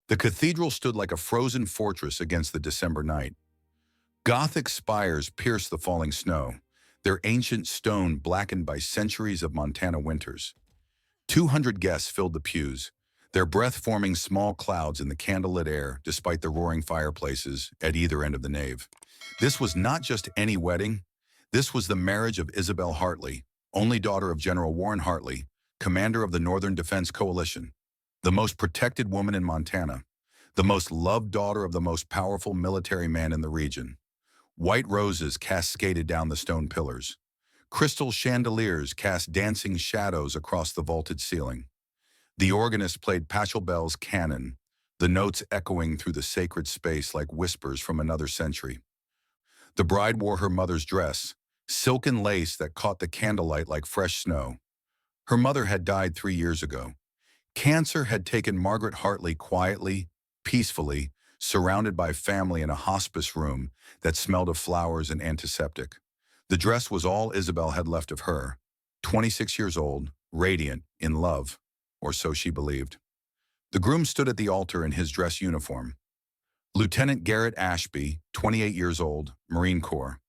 The cathedral stood like a frozen fortress against the December night. Gothic spires pierced the falling snow, their ancient stone blackened by centuries of Montana winters. 200 guests filled the pews, their breath forming small clouds in the candlelit air despite the roaring fireplaces at either end of the nave. This was not just any wedding. This was the marriage of Isabel Hartley, only daughter of General Warren Hartley, commander of the Northern Defense Coalition, the most protected woman in Montana, the most loved daughter of the most powerful military man in the region. White roses cascaded down the stone pillars. Crystal chandeliers cast dancing shadows across the vaulted ceiling. The organist played Pachelbel's canon, the notes echoing through the sacred space like whispers from another century. The bride wore her mother's dress, silken lace that caught the candlelight like fresh snow. Her mother had died 3 years ago. Cancer had taken Margaret Hartley quietly, peacefully, surrounded by family in a hospice room that smelled of flowers and antiseptic. The dress was all Isabel had left of her, 26 years old, radiant, in love, or so she believed. The groom stood at the altar in his dress uniform. Lieutenant Garrett Ashby, 28 years old, Marine Corps.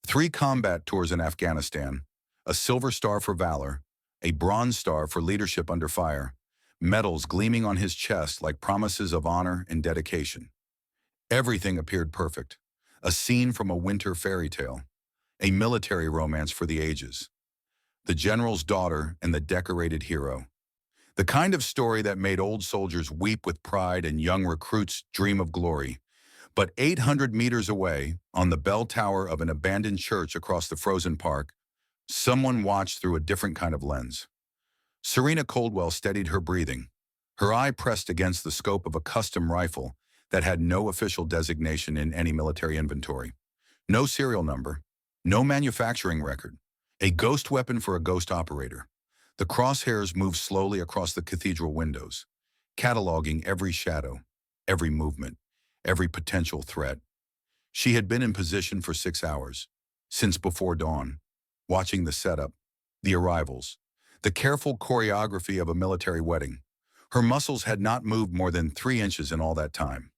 3 combat tours in Afghanistan, a Silver Star for valor, a Bronze Star for leadership under fire, medals gleaming on his chest like promises of honor and dedication. Everything appeared perfect, a scene from a winter fairy tale, a military romance for the ages. The general's daughter and the decorated hero. The kind of story that made old soldiers weep with pride and young recruits dream of glory. But 800 meters away, on the bell tower of an abandoned church across the frozen park, someone watched through a different kind of lens. Serena Coldwell steadied her breathing, her eye pressed against the scope of a custom rifle that had no official designation in any military inventory. No serial number, no manufacturing record, a ghost weapon for a ghost operator. The crosshairs moved slowly across the cathedral windows, cataloging every shadow, every movement, every potential threat. She had been in position for 6 hours, since before dawn, watching the setup, the arrivals, the careful choreography of a military wedding. Her muscles had not moved more than 3 inches in all that time.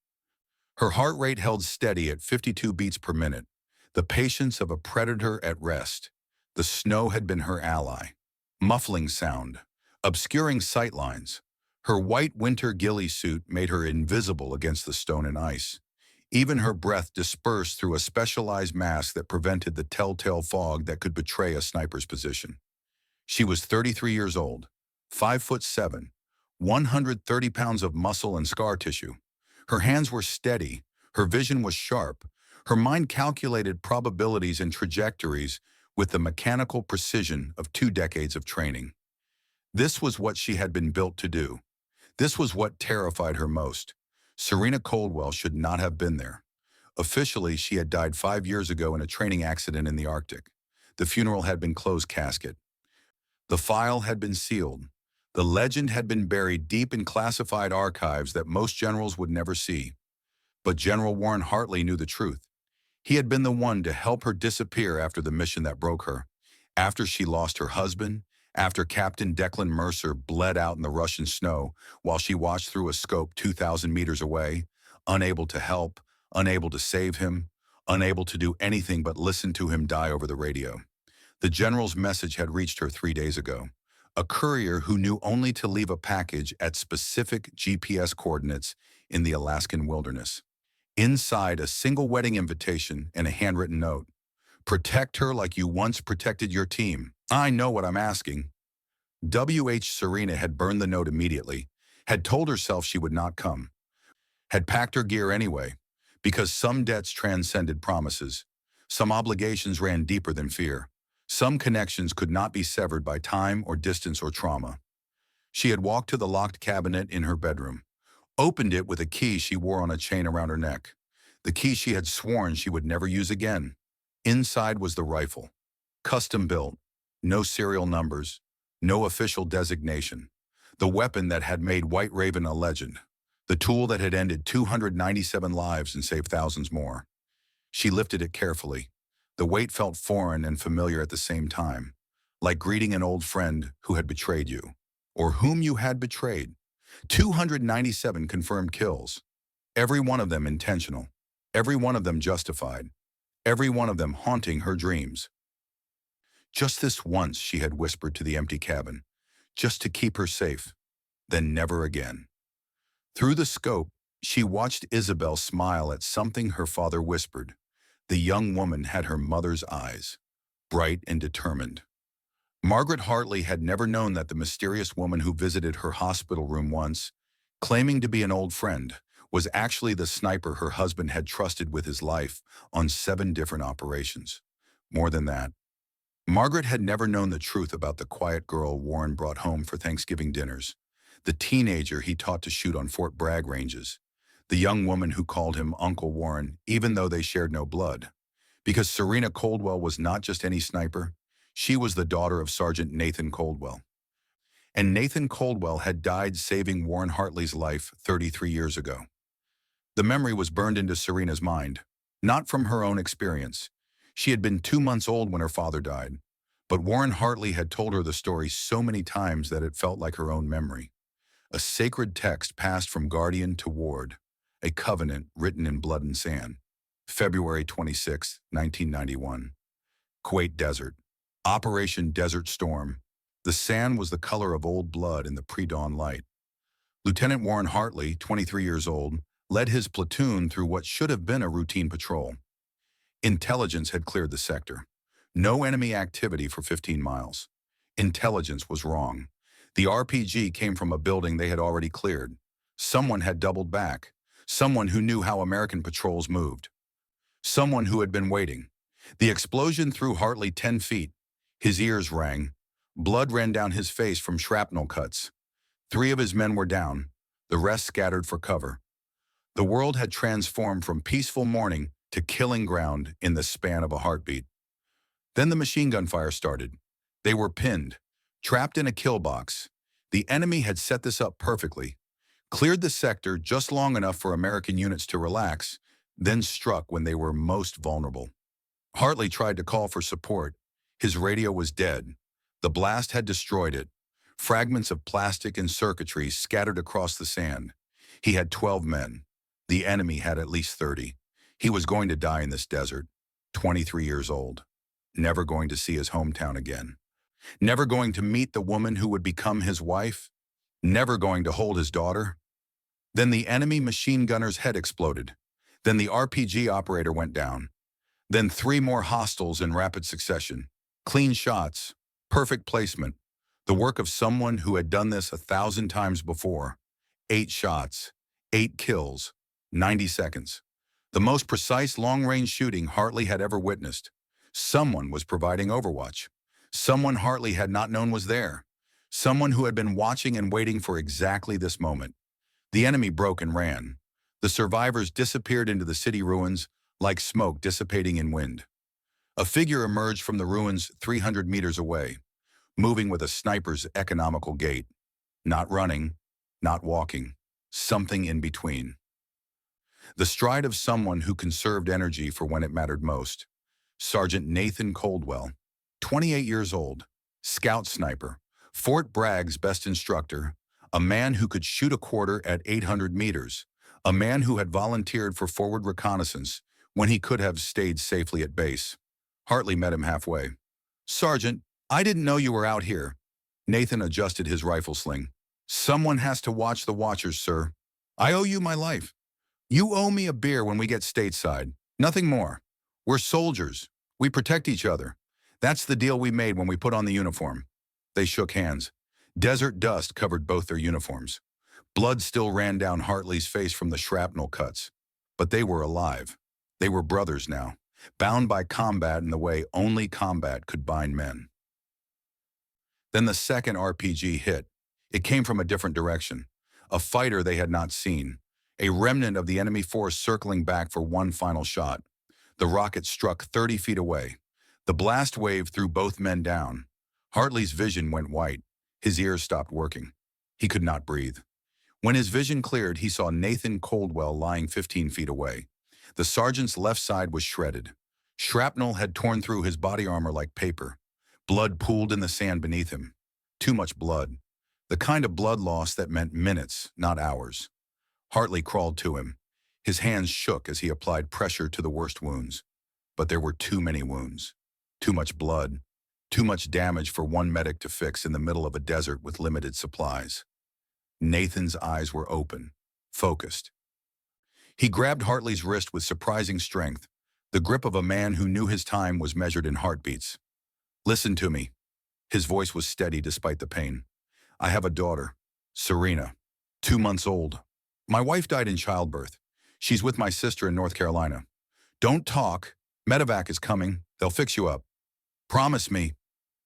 Her heart rate held steady at 52 beats per minute, the patience of a predator at rest. The snow had been her ally. Muffling sound, obscuring sightlines. Her white winter ghillie suit made her invisible against the stone and ice. Even her breath dispersed through a specialized mask that prevented the telltale fog that could betray a sniper's position. She was 33 years old, 5'7", 130 pounds of muscle and scar tissue. Her hands were steady, her vision was sharp, her mind calculated probabilities and trajectories with the mechanical precision of 2 decades of training. This was what she had been built to do. This was what terrified her most. Serena Coldwell should not have been there. Officially, she had died 5 years ago in a training accident in the Arctic. The funeral had been closed casket. The file had been sealed. The legend had been buried deep in classified archives that most generals would never see. But General Warren Hartley knew the truth. He had been the one to help her disappear after the mission that broke her, after she lost her husband, after Captain Declan Mercer bled out in the Russian snow while she watched through a scope 2,000 meters away, unable to help, unable to save him, unable to do anything but listen to him die over the radio. The general's message had reached her 3 days ago. A courier who knew only to leave a package at specific GPS coordinates in the Alaskan wilderness. Inside, a single wedding invitation and a handwritten note. Protect her like you once protected your team. I know what I'm asking. W.H. Serena had burned the note immediately, had told herself she would not come, had packed her gear anyway, because some debts transcended promises. Some obligations ran deeper than fear. Some connections could not be severed by time or distance or trauma. She had walked to the locked cabinet in her bedroom, opened it with a key she wore on a chain around her neck, the key she had sworn she would never use again. Inside was the rifle, custom built, no serial numbers, no official designation, the weapon that had made White Raven a legend, the tool that had ended 297 lives and saved thousands more. She lifted it carefully. The weight felt foreign and familiar at the same time, like greeting an old friend who had betrayed you, or whom you had betrayed. 297 confirmed kills, every one of them intentional, every one of them justified, every one of them haunting her dreams. Just this once, she had whispered to the empty cabin, just to keep her safe, then never again. Through the scope, she watched Isabel smile at something her father whispered. The young woman had her mother's eyes, bright and determined. Margaret Hartley had never known that the mysterious woman who visited her hospital room once, claiming to be an old friend, was actually the sniper her husband had trusted with his life on 7 different operations. More than that, Margaret had never known the truth about the quiet girl Warren brought home for Thanksgiving dinners, the teenager he taught to shoot on Fort Bragg ranges, the young woman who called him Uncle Warren even though they shared no blood. Because Serena Coldwell was not just any sniper, she was the daughter of Sergeant Nathan Coldwell. And Nathan Coldwell had died saving Warren Hartley's life 33 years ago. The memory was burned into Serena's mind, not from her own experience. She had been 2 months old when her father died, but Warren Hartley had told her the story so many times that it felt like her own memory. A sacred text passed from guardian to ward, a covenant written in blood and sand. February 26, 1991. Kuwait Desert. Operation Desert Storm. The sand was the color of old blood in the pre-dawn light. Lieutenant Warren Hartley, 23 years old, led his platoon through what should have been a routine patrol. Intelligence had cleared the sector. No enemy activity for 15 miles. Intelligence was wrong. The RPG came from a building they had already cleared. Someone had doubled back. Someone who knew how American patrols moved. Someone who had been waiting. The explosion threw Hartley 10 feet. His ears rang. Blood ran down his face from shrapnel cuts. 3 of his men were down. The rest scattered for cover. The world had transformed from peaceful morning to killing ground in the span of a heartbeat. Then the machine gun fire started. They were pinned, trapped in a kill box. The enemy had set this up perfectly, cleared the sector just long enough for American units to relax, then struck when they were most vulnerable. Hartley tried to call for support. His radio was dead. The blast had destroyed it. Fragments of plastic and circuitry scattered across the sand. He had 12 men. The enemy had at least 30. He was going to die in this desert, 23 years old, never going to see his hometown again, never going to meet the woman who would become his wife, never going to hold his daughter. Then the enemy machine gunner's head exploded. Then the RPG operator went down. Then 3 more hostiles in rapid succession. Clean shots, perfect placement, the work of someone who had done this 1,000 times before. 8 shots, 8 kills, 90 seconds. The most precise long-range shooting Hartley had ever witnessed. Someone was providing overwatch. Someone Hartley had not known was there. Someone who had been watching and waiting for exactly this moment. The enemy broke and ran. The survivors disappeared into the city ruins like smoke dissipating in wind. A figure emerged from the ruins 300 meters away, moving with a sniper's economical gait. Not running, not walking, something in between. The stride of someone who conserved energy for when it mattered most. Sergeant Nathan Coldwell, 28 years old, scout sniper, Fort Bragg's best instructor, a man who could shoot a quarter at 800 meters, a man who had volunteered for forward reconnaissance when he could have stayed safely at base. Hartley met him halfway. "Sergeant, I didn't know you were out here." Nathan adjusted his rifle sling. "Someone has to watch the watchers, sir. I owe you my life. You owe me a beer when we get stateside. Nothing more. We're soldiers. We protect each other. That's the deal we made when we put on the uniform." They shook hands. Desert dust covered both their uniforms. Blood still ran down Hartley's face from the shrapnel cuts. But they were alive. They were brothers now, bound by combat in the way only combat could bind men. Then the second RPG hit. It came from a different direction. A fighter they had not seen. A remnant of the enemy force circling back for one final shot. The rocket struck 30 feet away. The blast wave threw both men down. Hartley's vision went white. His ears stopped working. He could not breathe. When his vision cleared, he saw Nathan Coldwell lying 15 feet away. The sergeant's left side was shredded. Shrapnel had torn through his body armor like paper. Blood pooled in the sand beneath him. Too much blood. The kind of blood loss that meant minutes, not hours. Hartley crawled to him. His hands shook as he applied pressure to the worst wounds. But there were too many wounds. Too much blood. Too much damage for one medic to fix in the middle of a desert with limited supplies. Nathan's eyes were open, focused. He grabbed Hartley's wrist with surprising strength, the grip of a man who knew his time was measured in heartbeats. "Listen to me." His voice was steady despite the pain. "I have a daughter, Serena, 2 months old. My wife died in childbirth. She's with my sister in North Carolina. Don't talk. Medevac is coming. They'll fix you up. Promise me."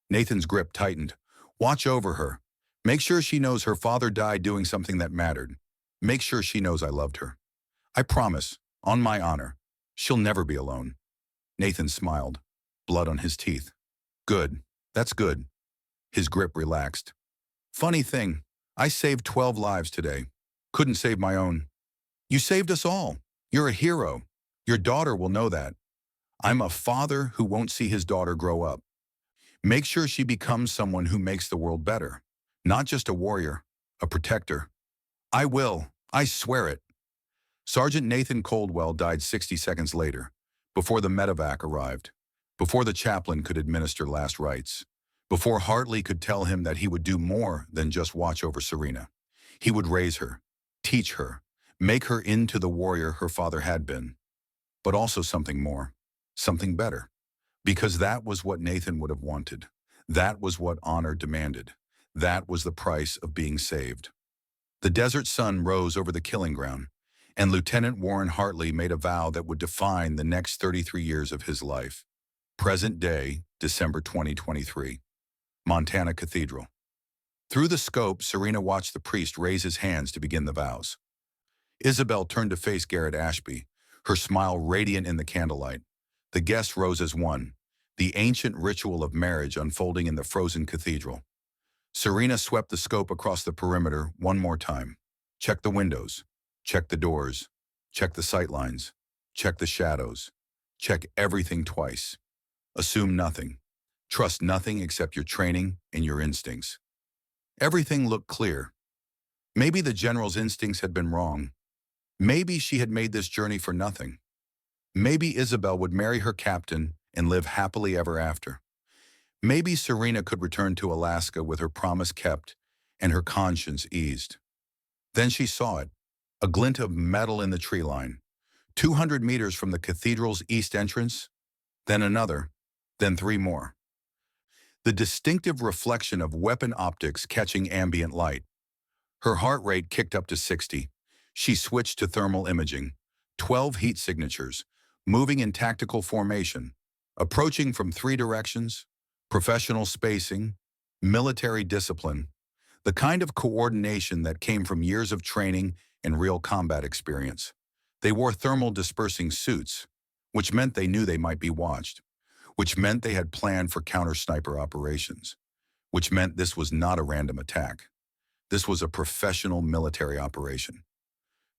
Nathan's grip tightened. "Watch over her. Make sure she knows her father died doing something that mattered. Make sure she knows I loved her. I promise, on my honor, she'll never be alone." Nathan smiled, blood on his teeth. "Good. That's good." His grip relaxed. "Funny thing, I saved 12 lives today. Couldn't save my own." "You saved us all. You're a hero. Your daughter will know that. I'm a father who won't see his daughter grow up. Make sure she becomes someone who makes the world better. Not just a warrior, a protector." "I will. I swear it." Sergeant Nathan Coldwell died 60 seconds later, before the medevac arrived, before the chaplain could administer last rites, before Hartley could tell him that he would do more than just watch over Serena. He would raise her, teach her, make her into the warrior her father had been. But also something more, something better. Because that was what Nathan would have wanted. That was what honor demanded. That was the price of being saved. The desert sun rose over the killing ground, and Lieutenant Warren Hartley made a vow that would define the next 33 years of his life. Present day, December 2023. Montana Cathedral. Through the scope, Serena watched the priest raise his hands to begin the vows. Isabel turned to face Garrett Ashby, her smile radiant in the candlelight. The guests rose as one, the ancient ritual of marriage unfolding in the frozen cathedral. Serena swept the scope across the perimeter one more time. Check the windows. Check the doors. Check the sightlines. Check the shadows. Check everything twice. Assume nothing. Trust nothing except your training and your instincts. Everything looked clear. Maybe the general's instincts had been wrong. Maybe she had made this journey for nothing. Maybe Isabel would marry her captain and live happily ever after. Maybe Serena could return to Alaska with her promise kept and her conscience eased. Then she saw it, a glint of metal in the tree line, 200 meters from the cathedral's east entrance, then another, then 3 more. The distinctive reflection of weapon optics catching ambient light. Her heart rate kicked up to 60. She switched to thermal imaging, 12 heat signatures, moving in tactical formation, approaching from 3 directions, professional spacing, military discipline, the kind of coordination that came from years of training and real combat experience. They wore thermal dispersing suits, which meant they knew they might be watched, which meant they had planned for counter-sniper operations, which meant this was not a random attack. This was a professional military operation.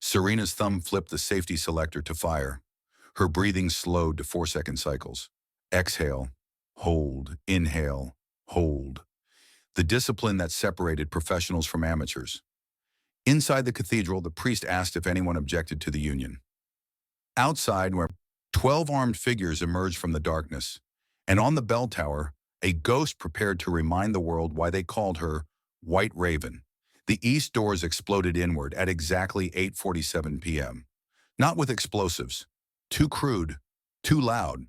Serena's thumb flipped the safety selector to fire. Her breathing slowed to 4-second cycles. Exhale, hold, inhale, hold. The discipline that separated professionals from amateurs. Inside the cathedral, the priest asked if anyone objected to the union. Outside, where 12 armed figures emerged from the darkness, and on the bell tower, a ghost prepared to remind the world why they called her White Raven. The east doors exploded inward at exactly 8:47 p.m. Not with explosives. Too crude, too loud,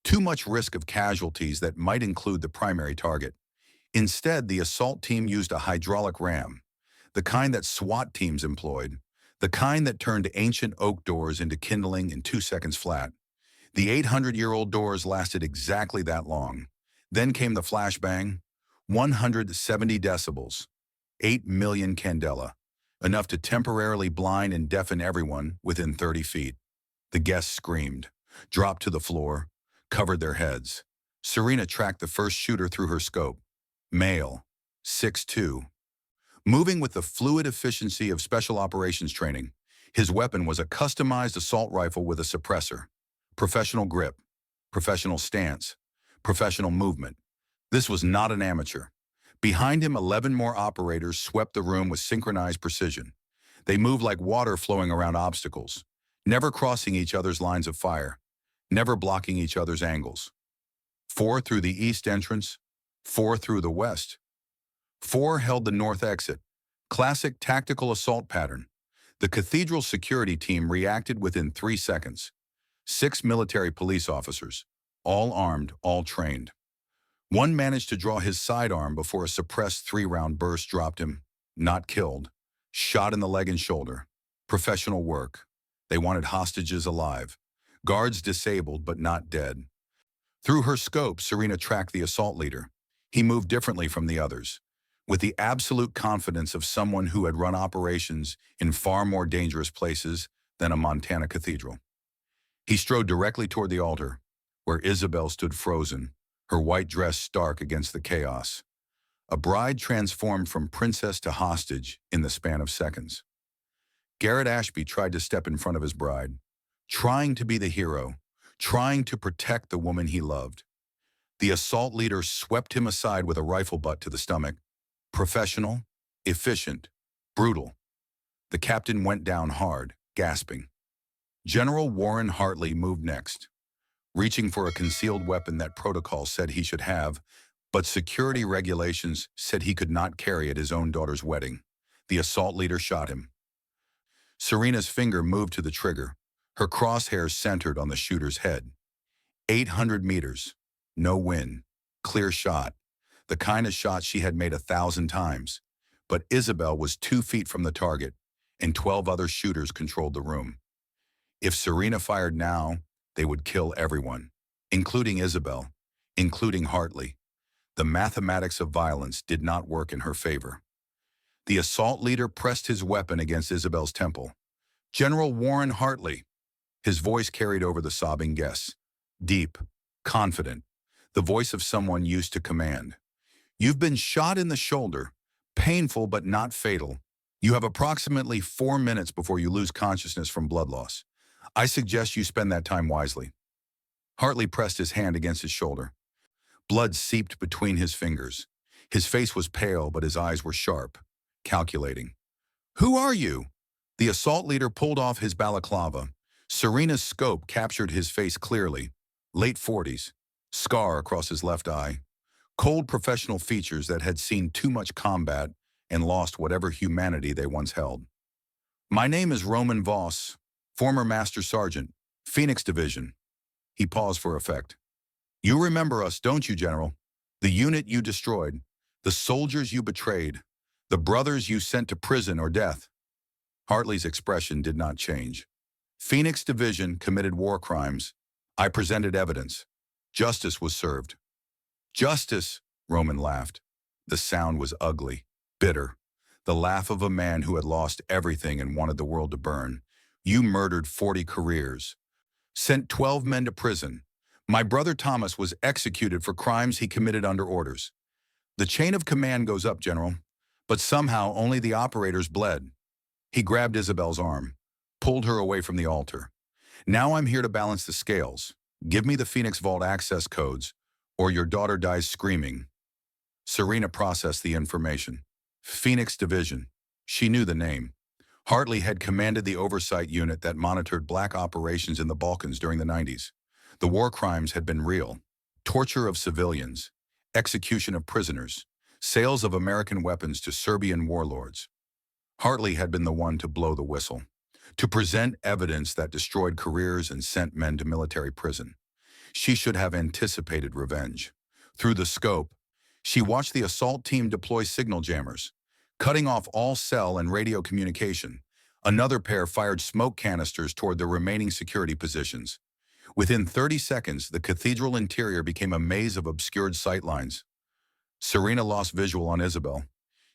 too much risk of casualties that might include the primary target. Instead, the assault team used a hydraulic ram, the kind that SWAT teams employed, the kind that turned ancient oak doors into kindling in 2 seconds flat. The 800-year-old doors lasted exactly that long. Then came the flashbang, 170 decibels, 8 million candela, enough to temporarily blind and deafen everyone within 30 feet. The guests screamed, dropped to the floor, covered their heads. Serena tracked the first shooter through her scope. Male, 6'2". Moving with the fluid efficiency of special operations training, his weapon was a customized assault rifle with a suppressor. Professional grip, professional stance, professional movement. This was not an amateur. Behind him, 11 more operators swept the room with synchronized precision. They moved like water flowing around obstacles, never crossing each other's lines of fire, never blocking each other's angles. 4 through the east entrance, 4 through the west. 4 held the north exit. Classic tactical assault pattern. The cathedral security team reacted within 3 seconds. 6 military police officers, all armed, all trained. One managed to draw his sidearm before a suppressed 3-round burst dropped him. Not killed. Shot in the leg and shoulder. Professional work. They wanted hostages alive. Guards disabled but not dead. Through her scope, Serena tracked the assault leader. He moved differently from the others, with the absolute confidence of someone who had run operations in far more dangerous places than a Montana cathedral. He strode directly toward the altar, where Isabel stood frozen, her white dress stark against the chaos. A bride transformed from princess to hostage in the span of seconds. Garrett Ashby tried to step in front of his bride, trying to be the hero, trying to protect the woman he loved. The assault leader swept him aside with a rifle butt to the stomach. Professional, efficient, brutal. The captain went down hard, gasping. General Warren Hartley moved next, reaching for a concealed weapon that protocol said he should have, but security regulations said he could not carry at his own daughter's wedding. The assault leader shot him. Serena's finger moved to the trigger, her crosshairs centered on the shooter's head. 800 meters. No win. Clear shot. The kind of shot she had made 1,000 times. But Isabel was 2 feet from the target, and 12 other shooters controlled the room. If Serena fired now, they would kill everyone, including Isabel, including Hartley. The mathematics of violence did not work in her favor. The assault leader pressed his weapon against Isabel's temple. General Warren Hartley. His voice carried over the sobbing guests. Deep, confident, the voice of someone used to command. You've been shot in the shoulder, painful but not fatal. You have approximately 4 minutes before you lose consciousness from blood loss. I suggest you spend that time wisely. Hartley pressed his hand against his shoulder. Blood seeped between his fingers. His face was pale, but his eyes were sharp, calculating. Who are you? The assault leader pulled off his balaclava. Serena's scope captured his face clearly. Late 40s, scar across his left eye, cold professional features that had seen too much combat and lost whatever humanity they once held. My name is Roman Voss, former Master Sergeant, Phoenix Division. He paused for effect. You remember us, don't you, General? The unit you destroyed, the soldiers you betrayed, the brothers you sent to prison or death. Hartley's expression did not change. Phoenix Division committed war crimes. I presented evidence. Justice was served. Justice, Roman laughed. The sound was ugly, bitter. The laugh of a man who had lost everything and wanted the world to burn. You murdered 40 careers. Sent 12 men to prison. My brother Thomas was executed for crimes he committed under orders. The chain of command goes up, General, but somehow only the operators bled. He grabbed Isabel's arm, pulled her away from the altar. Now I'm here to balance the scales. Give me the Phoenix Vault access codes, or your daughter dies screaming. Serena processed the information. Phoenix Division. She knew the name. Hartley had commanded the oversight unit that monitored black operations in the Balkans during the 90s. The war crimes had been real. Torture of civilians, execution of prisoners, sales of American weapons to Serbian warlords. Hartley had been the one to blow the whistle, to present evidence that destroyed careers and sent men to military prison. She should have anticipated revenge. Through the scope, she watched the assault team deploy signal jammers, cutting off all cell and radio communication. Another pair fired smoke canisters toward the remaining security positions. Within 30 seconds, the cathedral interior became a maze of obscured sightlines. Serena lost visual on Isabel.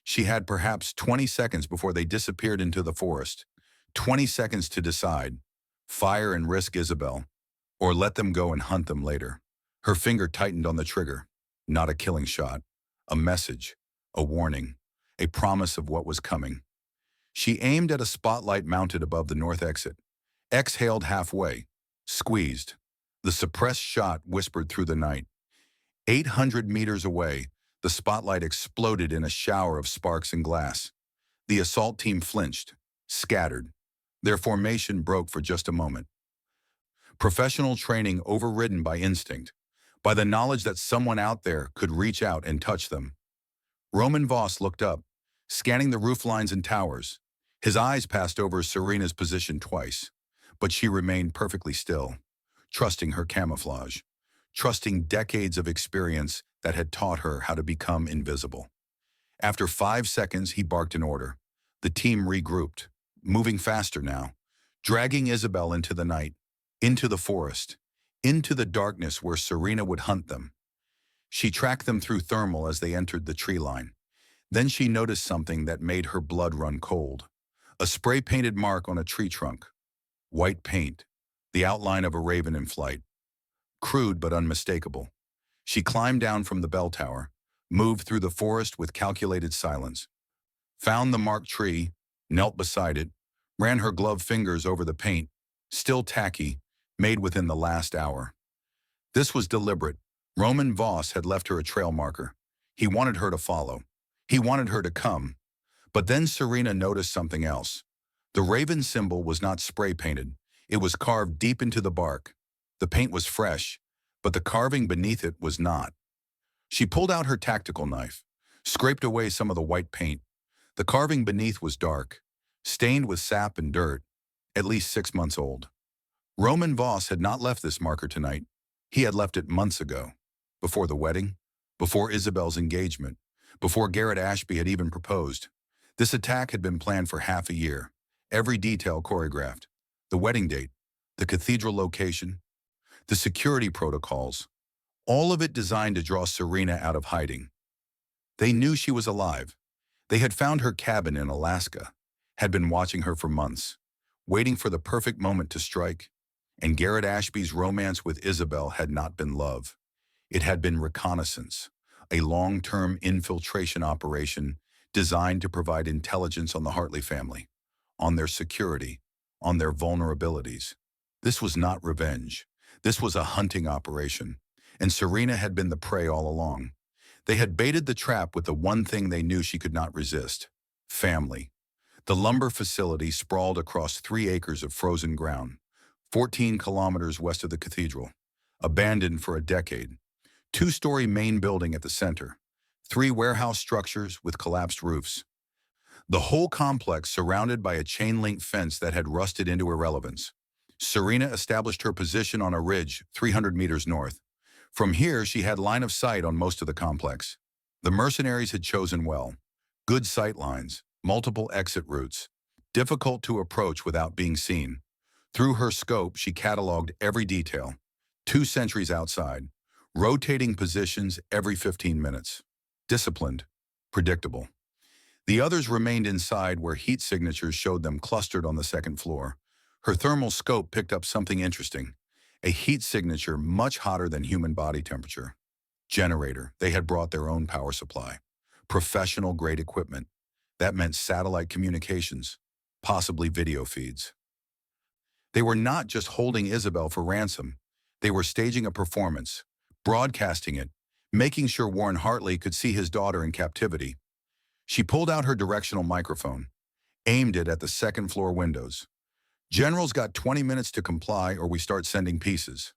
She had perhaps 20 seconds before they disappeared into the forest. 20 seconds to decide. Fire and risk Isabel, or let them go and hunt them later. Her finger tightened on the trigger. Not a killing shot. A message. A warning. A promise of what was coming. She aimed at a spotlight mounted above the north exit. Exhaled halfway. Squeezed. The suppressed shot whispered through the night. 800 meters away, The spotlight exploded in a shower of sparks and glass. The assault team flinched, scattered. Their formation broke for just a moment. Professional training overridden by instinct, by the knowledge that someone out there could reach out and touch them. Roman Voss looked up, scanning the rooflines and towers. His eyes passed over Serena's position twice, but she remained perfectly still, trusting her camouflage, trusting decades of experience that had taught her how to become invisible. After 5 seconds, he barked an order. The team regrouped, moving faster now, dragging Isabel into the night, into the forest, into the darkness where Serena would hunt them. She tracked them through thermal as they entered the tree line. Then she noticed something that made her blood run cold. A spray-painted mark on a tree trunk. White paint, the outline of a raven in flight. Crude but unmistakable. She climbed down from the bell tower, moved through the forest with calculated silence, found the marked tree, knelt beside it, ran her gloved fingers over the paint, still tacky, made within the last hour. This was deliberate. Roman Voss had left her a trail marker. He wanted her to follow. He wanted her to come. But then Serena noticed something else. The raven symbol was not spray-painted. It was carved deep into the bark. The paint was fresh, but the carving beneath it was not. She pulled out her tactical knife, scraped away some of the white paint. The carving beneath was dark, stained with sap and dirt, at least 6 months old. Roman Voss had not left this marker tonight. He had left it months ago, before the wedding, before Isabel's engagement, before Garrett Ashby had even proposed. This attack had been planned for half a year, every detail choreographed. The wedding date, the cathedral location, the security protocols, all of it designed to draw Serena out of hiding. They knew she was alive. They had found her cabin in Alaska, had been watching her for months, waiting for the perfect moment to strike. And Garrett Ashby's romance with Isabel had not been love. It had been reconnaissance, a long-term infiltration operation designed to provide intelligence on the Hartley family, on their security, on their vulnerabilities. This was not revenge. This was a hunting operation, and Serena had been the prey all along. They had baited the trap with the one thing they knew she could not resist: family. The lumber facility sprawled across 3 acres of frozen ground, 14 kilometers west of the cathedral, abandoned for a decade. 2-story main building at the center, 3 warehouse structures with collapsed roofs. The whole complex surrounded by a chain-link fence that had rusted into irrelevance. Serena established her position on a ridge 300 meters north. From here, she had line of sight on most of the complex. The mercenaries had chosen well. Good sight lines, multiple exit routes, difficult to approach without being seen. Through her scope, she cataloged every detail. 2 sentries outside, rotating positions every 15 minutes. Disciplined, predictable. The others remained inside where heat signatures showed them clustered on the 2nd floor. Her thermal scope picked up something interesting, a heat signature much hotter than human body temperature. Generator, they had brought their own power supply. Professional-grade equipment. That meant satellite communications, possibly video feeds. They were not just holding Isabel for ransom. They were staging a performance, broadcasting it, making sure Warren Hartley could see his daughter in captivity. She pulled out her directional microphone, aimed it at the 2nd floor windows. "General's got 20 minutes to comply or we start sending pieces."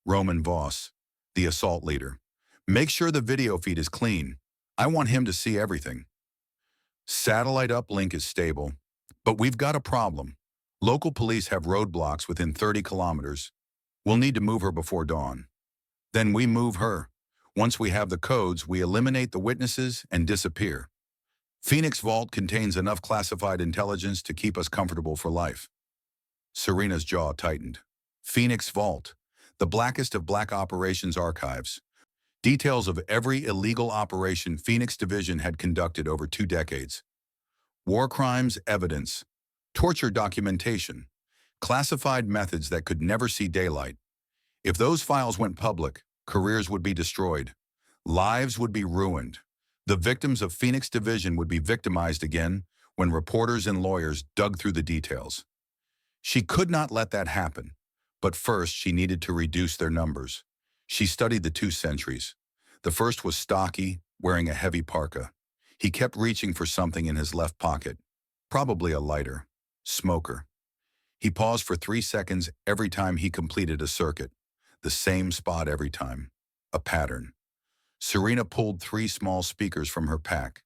Roman Voss, the assault leader. "Make sure the video feed is clean. I want him to see everything." "Satellite uplink is stable, but we've got a problem. Local police have roadblocks within 30 kilometers. We'll need to move her before dawn. Then we move her. Once we have the codes, we eliminate the witnesses and disappear. Phoenix Vault contains enough classified intelligence to keep us comfortable for life." Serena's jaw tightened. Phoenix Vault, the blackest of black operations archives. Details of every illegal operation Phoenix Division had conducted over 2 decades. War crimes evidence, torture documentation, classified methods that could never see daylight. If those files went public, careers would be destroyed. Lives would be ruined. The victims of Phoenix Division would be victimized again when reporters and lawyers dug through the details. She could not let that happen, but first she needed to reduce their numbers. She studied the 2 sentries. The first was stocky, wearing a heavy parka. He kept reaching for something in his left pocket, probably a lighter. Smoker. He paused for 3 seconds every time he completed a circuit. The same spot every time. A pattern. Serena pulled 3 small speakers from her pack.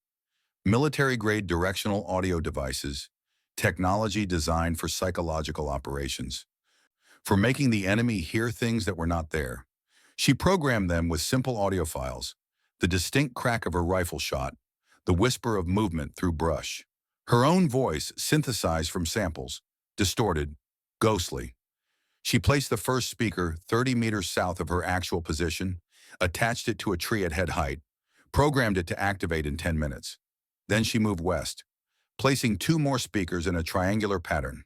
Military-grade directional audio devices, technology designed for psychological operations, for making the enemy hear things that were not there. She programmed them with simple audio files, the distinct crack of her rifle shot, the whisper of movement through brush. Her own voice synthesized from samples, distorted, ghostly. She placed the first speaker 30 meters south of her actual position, attached it to a tree at head height, programmed it to activate in 10 minutes. Then she moved west, placing 2 more speakers in a triangular pattern,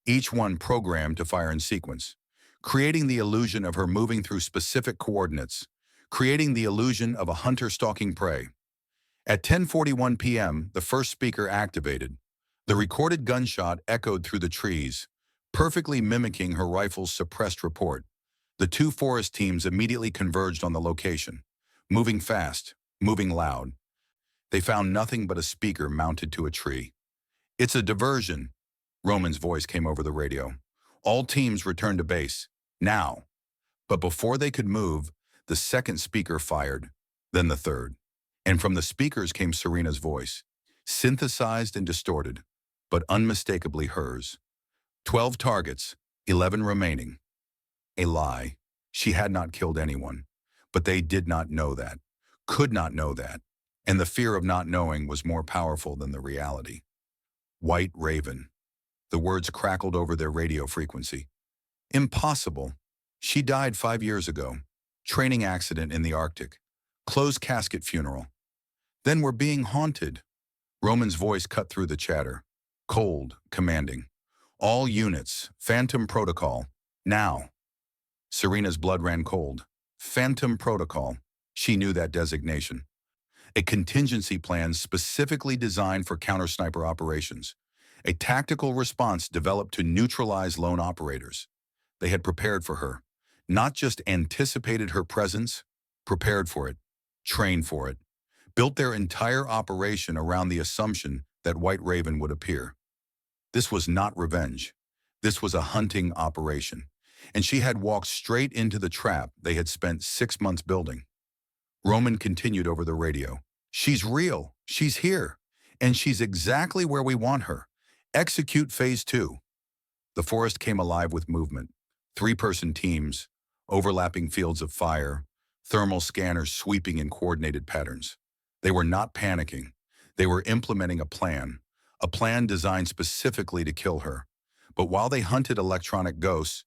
each one programmed to fire in sequence, creating the illusion of her moving through specific coordinates, creating the illusion of a hunter stalking prey. At 10:41 p.m., the first speaker activated. The recorded gunshot echoed through the trees, perfectly mimicking her rifle's suppressed report. The 2 forest teams immediately converged on the location, moving fast, moving loud. They found nothing but a speaker mounted to a tree. "It's a diversion," Roman's voice came over the radio. "All teams return to base, now." But before they could move, the second speaker fired, then the third. And from the speakers came Serena's voice, synthesized and distorted, but unmistakably hers. 12 targets, 11 remaining. A lie. She had not killed anyone. But they did not know that, could not know that. And the fear of not knowing was more powerful than the reality. White Raven. The words crackled over their radio frequency. Impossible. She died 5 years ago. Training accident in the Arctic. Closed casket funeral. Then we're being haunted. Roman's voice cut through the chatter. Cold, commanding. "All units, Phantom Protocol, now." Serena's blood ran cold. Phantom Protocol. She knew that designation. A contingency plan specifically designed for counter-sniper operations. A tactical response developed to neutralize lone operators. They had prepared for her. Not just anticipated her presence, prepared for it, trained for it. Built their entire operation around the assumption that White Raven would appear. This was not revenge. This was a hunting operation. And she had walked straight into the trap they had spent 6 months building. Roman continued over the radio. "She's real. She's here. And she's exactly where we want her. Execute phase 2. The forest came alive with movement. 3-person teams, overlapping fields of fire, thermal scanners sweeping in coordinated patterns. They were not panicking. They were implementing a plan designed specifically to kill her. But while they hunted electronic ghosts,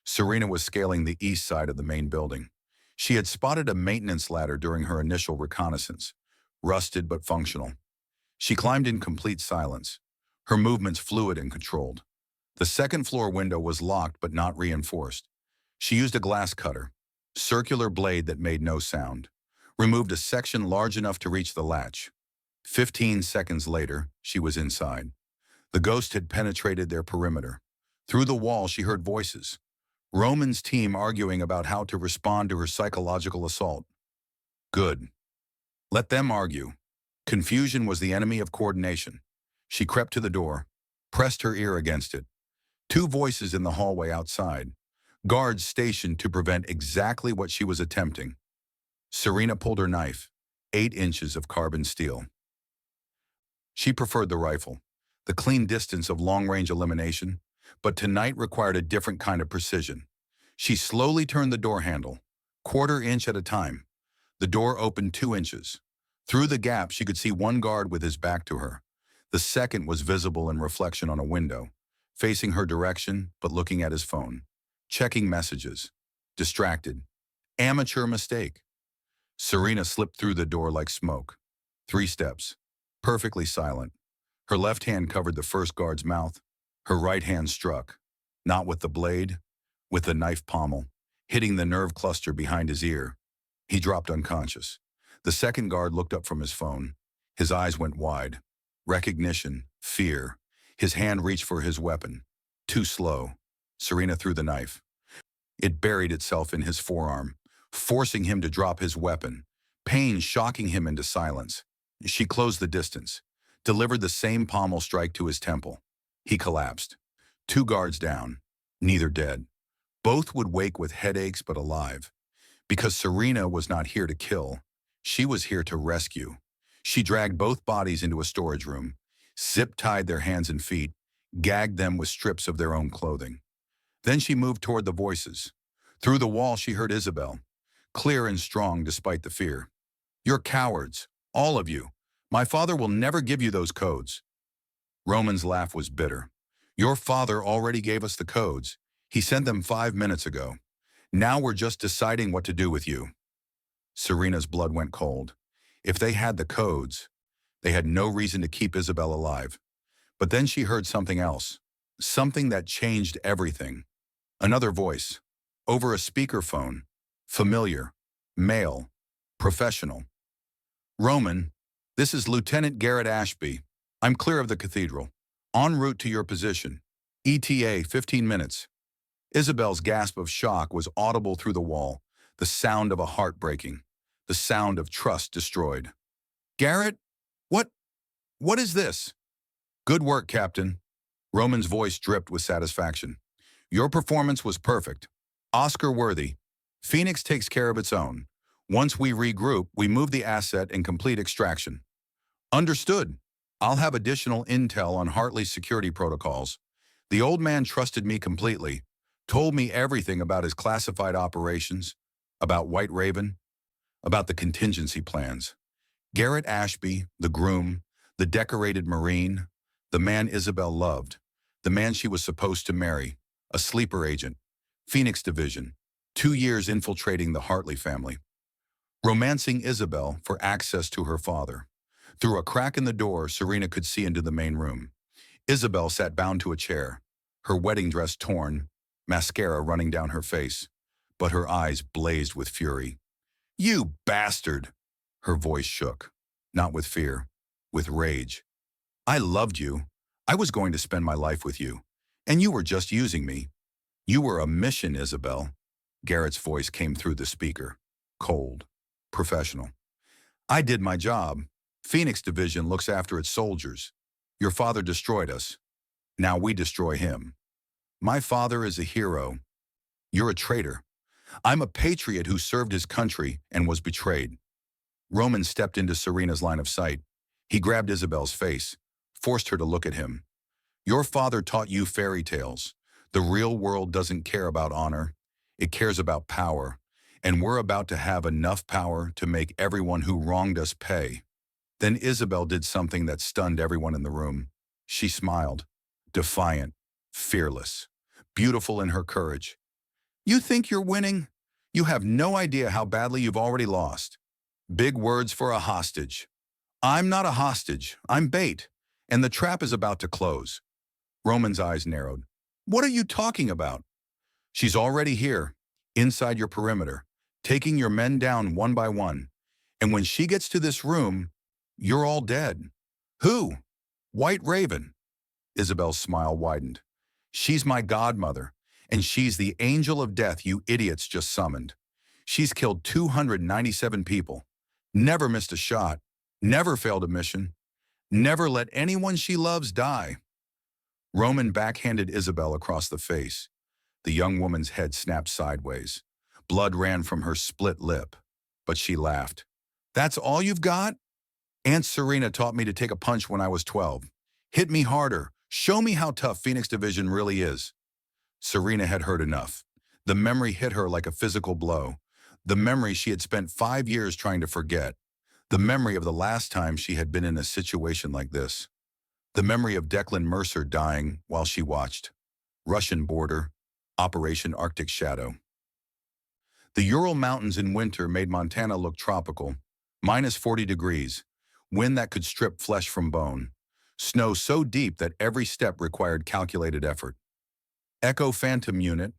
Serena was scaling the east side of the main building. She had spotted a maintenance ladder during her initial reconnaissance, rusted but functional. She climbed in complete silence, her movements fluid and controlled. The second-floor window was locked but not reinforced. She used a glass cutter, circular blade that made no sound, removed a section large enough to reach the latch. 15 seconds later, she was inside. The ghost had penetrated their perimeter. Through the wall, she heard voices. Roman's team arguing about how to respond to her psychological assault. Good. Let them argue. Confusion was the enemy of coordination. She crept to the door, pressed her ear against it. 2 voices in the hallway outside. Guards stationed to prevent exactly what she was attempting. Serena pulled her knife, 8 inches of carbon steel. She preferred the rifle, the clean distance of long-range elimination, but tonight required a different kind of precision. She slowly turned the door handle, 1/4 inch at a time. The door opened 2 inches. Through the gap, she could see one guard with his back to her. The second was visible in reflection on a window, facing her direction but looking at his phone, checking messages, distracted. Amateur mistake. Serena slipped through the door like smoke. 3 steps, perfectly silent. Her left hand covered the first guard's mouth. Her right hand struck, not with the blade, with the knife pommel, hitting the nerve cluster behind his ear. He dropped unconscious. The second guard looked up from his phone. His eyes went wide. Recognition, fear. His hand reached for his weapon. Too slow. Serena threw the knife. It buried itself in his forearm, forcing him to drop his weapon, pain shocking him into silence. She closed the distance, delivered the same pommel strike to his temple. He collapsed. 2 guards down, neither dead. Both would wake with headaches but alive. Because Serena was not here to kill, she was here to rescue. She dragged both bodies into a storage room, zip-tied their hands and feet, gagged them with strips of their own clothing. Then she moved toward the voices. Through the wall she heard Isabel, clear and strong despite the fear. "You're cowards, all of you. My father will never give you those codes." Roman's laugh was bitter. "Your father already gave us the codes. He sent them 5 minutes ago. Now we're just deciding what to do with you." Serena's blood went cold. If they had the codes, they had no reason to keep Isabel alive. But then she heard something else, something that changed everything. Another voice, over a speakerphone, familiar, male, professional. "Roman, this is Lieutenant Garrett Ashby. I'm clear of the cathedral. En route to your position. ETA 15 minutes. Isabel's gasp of shock was audible through the wall, the sound of a heart breaking, the sound of trust destroyed. "Garrett? What? What is this?" "Good work, Captain." Roman's voice dripped with satisfaction. "Your performance was perfect. Oscar-worthy. Phoenix takes care of its own. Once we regroup, we move the asset and complete extraction." "Understood. I'll have additional intel on Hartley's security protocols. The old man trusted me completely, told me everything about his classified operations, about White Raven, about the contingency plans. Garrett Ashby, the groom, the decorated Marine, the man Isabel loved, the man she was supposed to marry, a sleeper agent, Phoenix Division, 2 years infiltrating the Hartley family. Romancing Isabel for access to her father. Through a crack in the door, Serena could see into the main room. Isabel sat bound to a chair, her wedding dress torn, mascara running down her face, but her eyes blazed with fury. "You bastard!" Her voice shook, not with fear, with rage. "I loved you. I was going to spend my life with you, and you were just using me. You were a mission, Isabel." Garrett's voice came through the speaker, cold, professional. "I did my job. Phoenix Division looks after its soldiers. Your father destroyed us. Now we destroy him. My father is a hero. You're a traitor. I'm a patriot who served his country and was betrayed." Roman stepped into Serena's line of sight. He grabbed Isabel's face, forced her to look at him. "Your father taught you fairy tales. The real world doesn't care about honor. It cares about power. And we're about to have enough power to make everyone who wronged us pay." Then Isabel did something that stunned everyone in the room. She smiled, defiant, fearless, beautiful in her courage. "You think you're winning? You have no idea how badly you've already lost. Big words for a hostage. I'm not a hostage, I'm bait, and the trap is about to close." Roman's eyes narrowed. "What are you talking about?" "She's already here, inside your perimeter, taking your men down one by one. And when she gets to this room, you're all dead." "Who?" "White Raven." Isabel's smile widened. "She's my godmother, and she's the angel of death you idiots just summoned. She's killed 297 people, never missed a shot, never failed a mission, never let anyone she loves die." Roman backhanded Isabel across the face. The young woman's head snapped sideways. Blood ran from her split lip, but she laughed. "That's all you've got? Aunt Serena taught me to take a punch when I was 12. Hit me harder. Show me how tough Phoenix Division really is." Serena had heard enough. The memory hit her like a physical blow. The memory she had spent 5 years trying to forget. The memory of the last time she had been in a situation like this. The memory of Declan Mercer dying while she watched. Russian border, Operation Arctic Shadow. The Ural Mountains in winter made Montana look tropical. Minus 40 degrees. Wind that could strip flesh from bone. Snow so deep that every step required calculated effort. Echo Phantom Unit,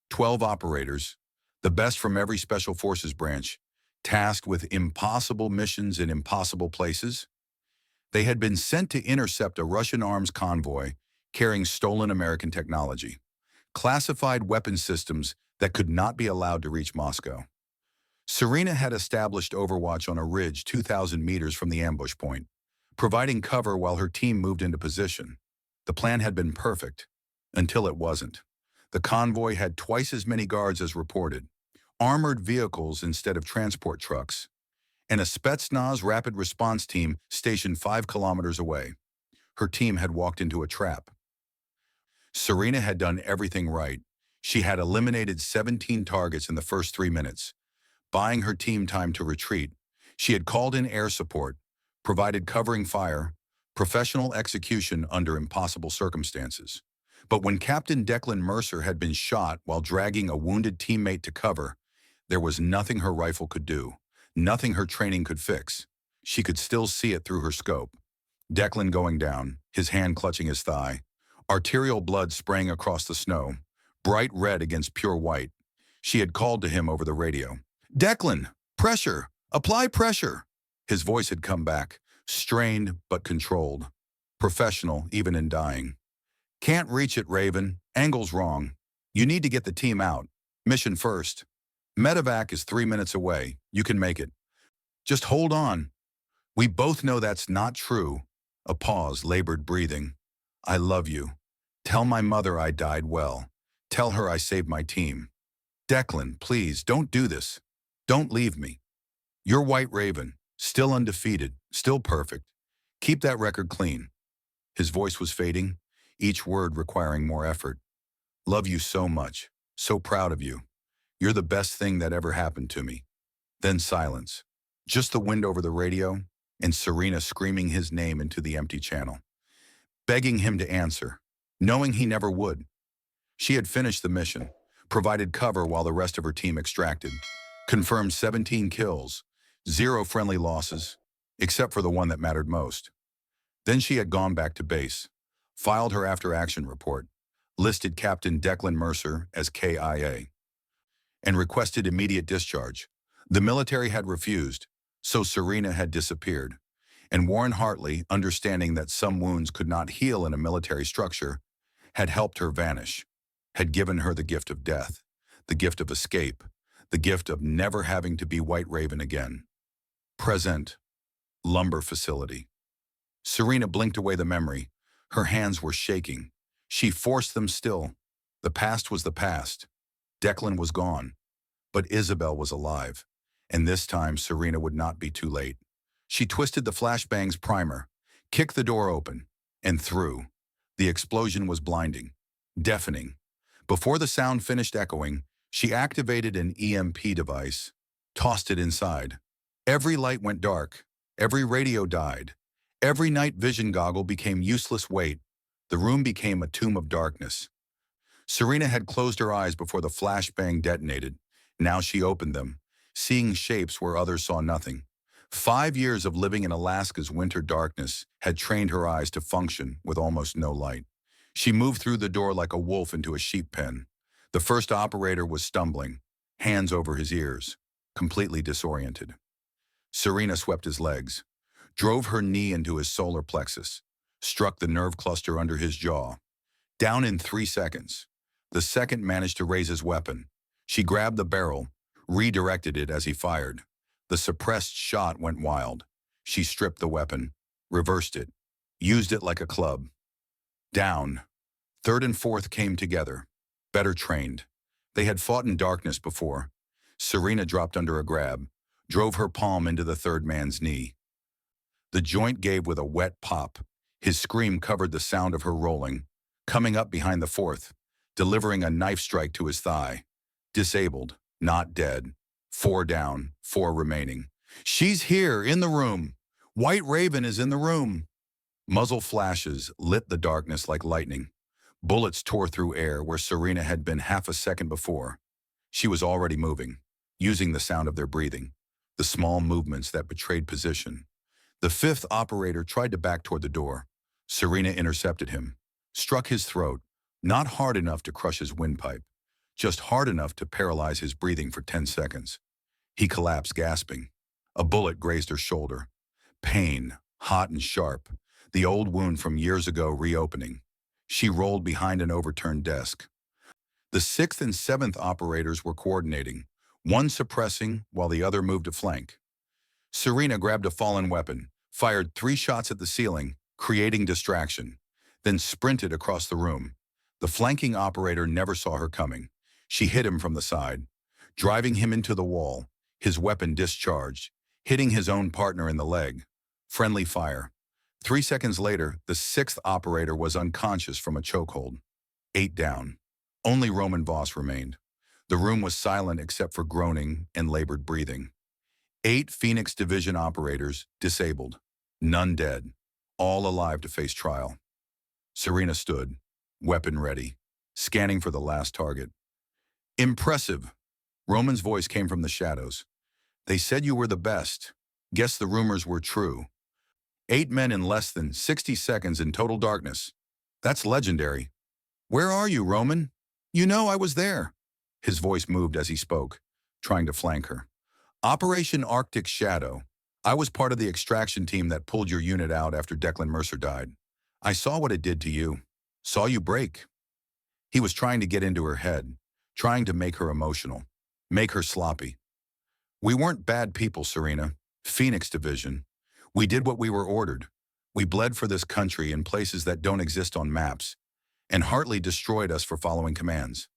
12 operators, the best from every Special Forces branch, tasked with impossible missions in impossible places. They had been sent to intercept a Russian arms convoy carrying stolen American technology, classified weapon systems that could not be allowed to reach Moscow. Serena had established overwatch on a ridge 2,000 meters from the ambush point, providing cover while her team moved into position. The plan had been perfect, until it wasn't. The convoy had twice as many guards as reported, armored vehicles instead of transport trucks, and a Spetsnaz rapid response team stationed 5 kilometers away. Her team had walked into a trap. Serena had done everything right. She had eliminated 17 targets in the first 3 minutes, buying her team time to retreat. She had called in air support, provided covering fire, professional execution under impossible circumstances. But when Captain Declan Mercer had been shot while dragging a wounded teammate to cover, there was nothing her rifle could do, nothing her training could fix. She could still see it through her scope. Declan going down, his hand clutching his thigh, arterial blood spraying across the snow, bright red against pure white. She had called to him over the radio. "Declan, pressure! Apply pressure!" His voice had come back, strained but controlled. Professional, even in dying. "Can't reach it, Raven. Angle's wrong. You need to get the team out. Mission first. Medevac is 3 minutes away. You can make it. Just hold on." "We both know that's not true." A pause, labored breathing. "I love you. Tell my mother I died well. Tell her I saved my team. Declan, please, don't do this. Don't leave me. You're White Raven, still undefeated, still perfect. Keep that record clean." His voice was fading, each word requiring more effort. "Love you so much. So proud of you. You're the best thing that ever happened to me." Then silence. Just the wind over the radio, and Serena screaming his name into the empty channel, begging him to answer, knowing he never would. She had finished the mission, provided cover while the rest of her team extracted, confirmed 17 kills, 0 friendly losses, except for the one that mattered most. Then she had gone back to base, filed her after-action report, listed Captain Declan Mercer as KIA, and requested immediate discharge. The military had refused, so Serena had disappeared, and Warren Hartley, understanding that some wounds could not heal in a military structure, had helped her vanish, had given her the gift of death, the gift of escape, the gift of never having to be White Raven again. Present. Lumber facility. Serena blinked away the memory. Her hands were shaking. She forced them still. The past was the past. Declan was gone. But Isabel was alive. And this time, Serena would not be too late. She twisted the flashbang's primer, kicked the door open, and through. The explosion was blinding, deafening. Before the sound finished echoing, she activated an EMP device, tossed it inside. Every light went dark. Every radio died. Every night vision goggle became useless weight. The room became a tomb of darkness. Serena had closed her eyes before the flashbang detonated. Now she opened them, seeing shapes where others saw nothing. 5 years of living in Alaska's winter darkness had trained her eyes to function with almost no light. She moved through the door like a wolf into a sheep pen. The first operator was stumbling, hands over his ears, completely disoriented. Serena swept his legs, drove her knee into his solar plexus, struck the nerve cluster under his jaw. Down in 3 seconds. The second managed to raise his weapon. She grabbed the barrel, redirected it as he fired. The suppressed shot went wild. She stripped the weapon, reversed it, used it like a club. Down. Third and fourth came together, better trained. They had fought in darkness before. Serena dropped under a grab, drove her palm into the third man's knee. The joint gave with a wet pop. His scream covered the sound of her rolling, coming up behind the fourth, delivering a knife strike to his thigh. Disabled, not dead. 4 down, 4 remaining. "She's here, in the room. White Raven is in the room." Muzzle flashes lit the darkness like lightning. Bullets tore through air where Serena had been half a second before. She was already moving, using the sound of their breathing, the small movements that betrayed position. The fifth operator tried to back toward the door. Serena intercepted him, struck his throat, not hard enough to crush his windpipe, just hard enough to paralyze his breathing for 10 seconds. He collapsed, gasping. A bullet grazed her shoulder. Pain, hot and sharp, the old wound from years ago reopening. She rolled behind an overturned desk. The 6th and 7th operators were coordinating, one suppressing while the other moved to flank. Serena grabbed a fallen weapon, fired 3 shots at the ceiling, creating distraction, then sprinted across the room. The flanking operator never saw her coming. She hit him from the side, driving him into the wall, his weapon discharged, hitting his own partner in the leg. Friendly fire. 3 seconds later, the 6th operator was unconscious from a chokehold. 8 down. Only Roman Voss remained. The room was silent except for groaning and labored breathing. 8 Phoenix Division operators disabled. None dead. All alive to face trial. Serena stood, weapon ready, scanning for the last target. Impressive. Roman's voice came from the shadows. They said you were the best. Guess the rumors were true. 8 men in less than 60 seconds in total darkness. That's legendary. Where are you, Roman? You know I was there. His voice moved as he spoke, trying to flank her. Operation Arctic Shadow. I was part of the extraction team that pulled your unit out after Declan Mercer died. I saw what it did to you. Saw you break. He was trying to get into her head, trying to make her emotional, make her sloppy. We weren't bad people, Serena. Phoenix Division. We did what we were ordered. We bled for this country in places that don't exist on maps, and Hartley destroyed us for following commands.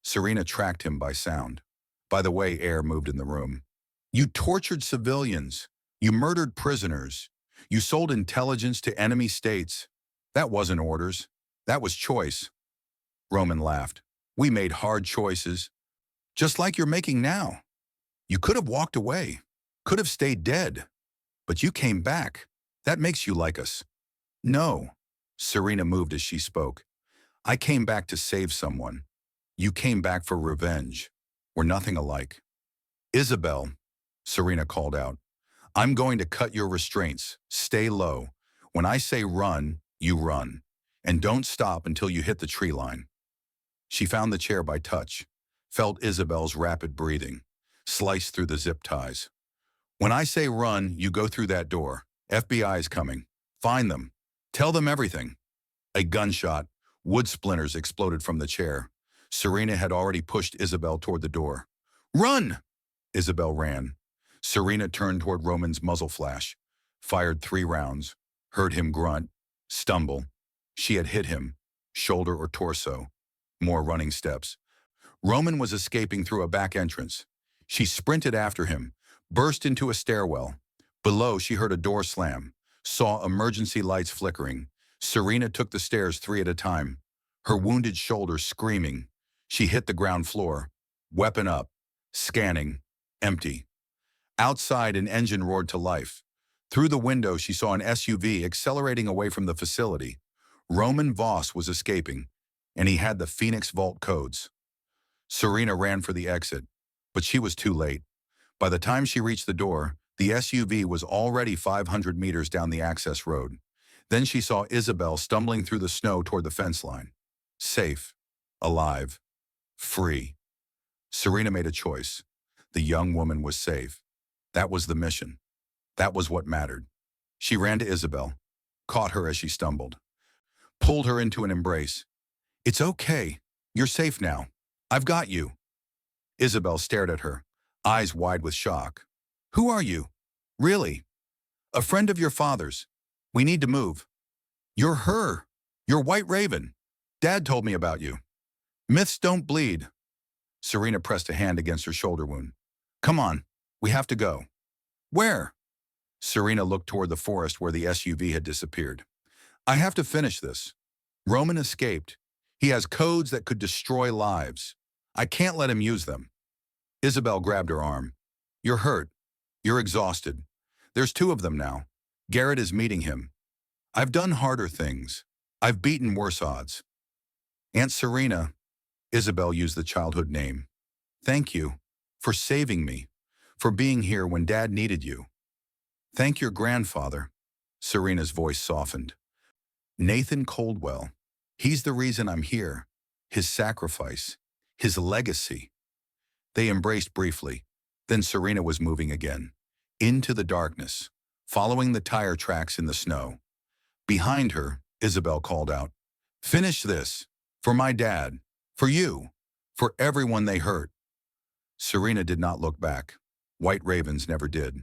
Serena tracked him by sound, by the way air moved in the room. You tortured civilians. You murdered prisoners. You sold intelligence to enemy states. That wasn't orders. That was choice. Roman laughed. We made hard choices, just like you're making now. You could have walked away, could have stayed dead, but you came back. That makes you like us. No. Serena moved as she spoke. I came back to save someone. You came back for revenge. We're nothing alike. Isabel, Serena called out. I'm going to cut your restraints. Stay low. When I say run, you run. And don't stop until you hit the tree line. She found the chair by touch, felt Isabel's rapid breathing, sliced through the zip ties. When I say run, you go through that door. FBI is coming. Find them. Tell them everything. A gunshot, wood splinters exploded from the chair. Serena had already pushed Isabel toward the door. Run! Isabel ran. Serena turned toward Roman's muzzle flash, fired 3 rounds, heard him grunt, stumble. She had hit him, shoulder or torso. More running steps. Roman was escaping through a back entrance. She sprinted after him, burst into a stairwell. Below, she heard a door slam, saw emergency lights flickering. Serena took the stairs 3 at a time, her wounded shoulder screaming. She hit the ground floor, weapon up, scanning, empty. Outside, an engine roared to life. Through the window, she saw an SUV accelerating away from the facility. Roman Voss was escaping, and he had the Phoenix Vault codes. Serena ran for the exit, but she was too late. By the time she reached the door, the SUV was already 500 meters down the access road. Then she saw Isabel stumbling through the snow toward the fence line. Safe, alive, free. Serena made a choice. The young woman was safe. That was the mission. That was what mattered. She ran to Isabel, caught her as she stumbled, pulled her into an embrace. It's okay. You're safe now. I've got you. Isabel stared at her, eyes wide with shock. Who are you? Really? A friend of your father's. We need to move. You're her. You're White Raven. Dad told me about you. Myths don't bleed. Serena pressed a hand against her shoulder wound. Come on. We have to go. Where? Serena looked toward the forest where the SUV had disappeared. I have to finish this. Roman escaped. He has codes that could destroy lives. I can't let him use them. Isabel grabbed her arm. You're hurt. You're exhausted. There's 2 of them now. Garrett is meeting him. I've done harder things. I've beaten worse odds. Aunt Serena, Isabel used the childhood name. Thank you for saving me, for being here when Dad needed you. Thank your grandfather. Serena's voice softened. Nathan Coldwell. He's the reason I'm here. His sacrifice. His legacy. They embraced briefly. Then Serena was moving again. Into the darkness, following the tire tracks in the snow. Behind her, Isabel called out, Finish this. For my dad. For you. For everyone they hurt. Serena did not look back. White ravens never did.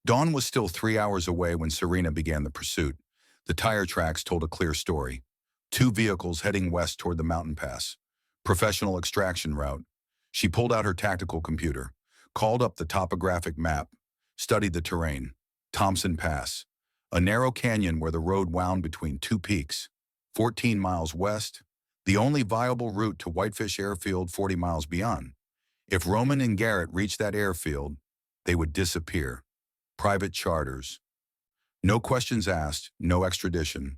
Dawn was still 3 hours away when Serena began the pursuit. The tire tracks told a clear story. Two vehicles heading west toward the mountain pass. Professional extraction route. She pulled out her tactical computer, called up the topographic map, studied the terrain. Thompson Pass, a narrow canyon where the road wound between two peaks. 14 miles west, the only viable route to Whitefish Airfield 40 miles beyond. If Roman and Garrett reached that airfield, they would disappear. Private charters. No questions asked, no extradition.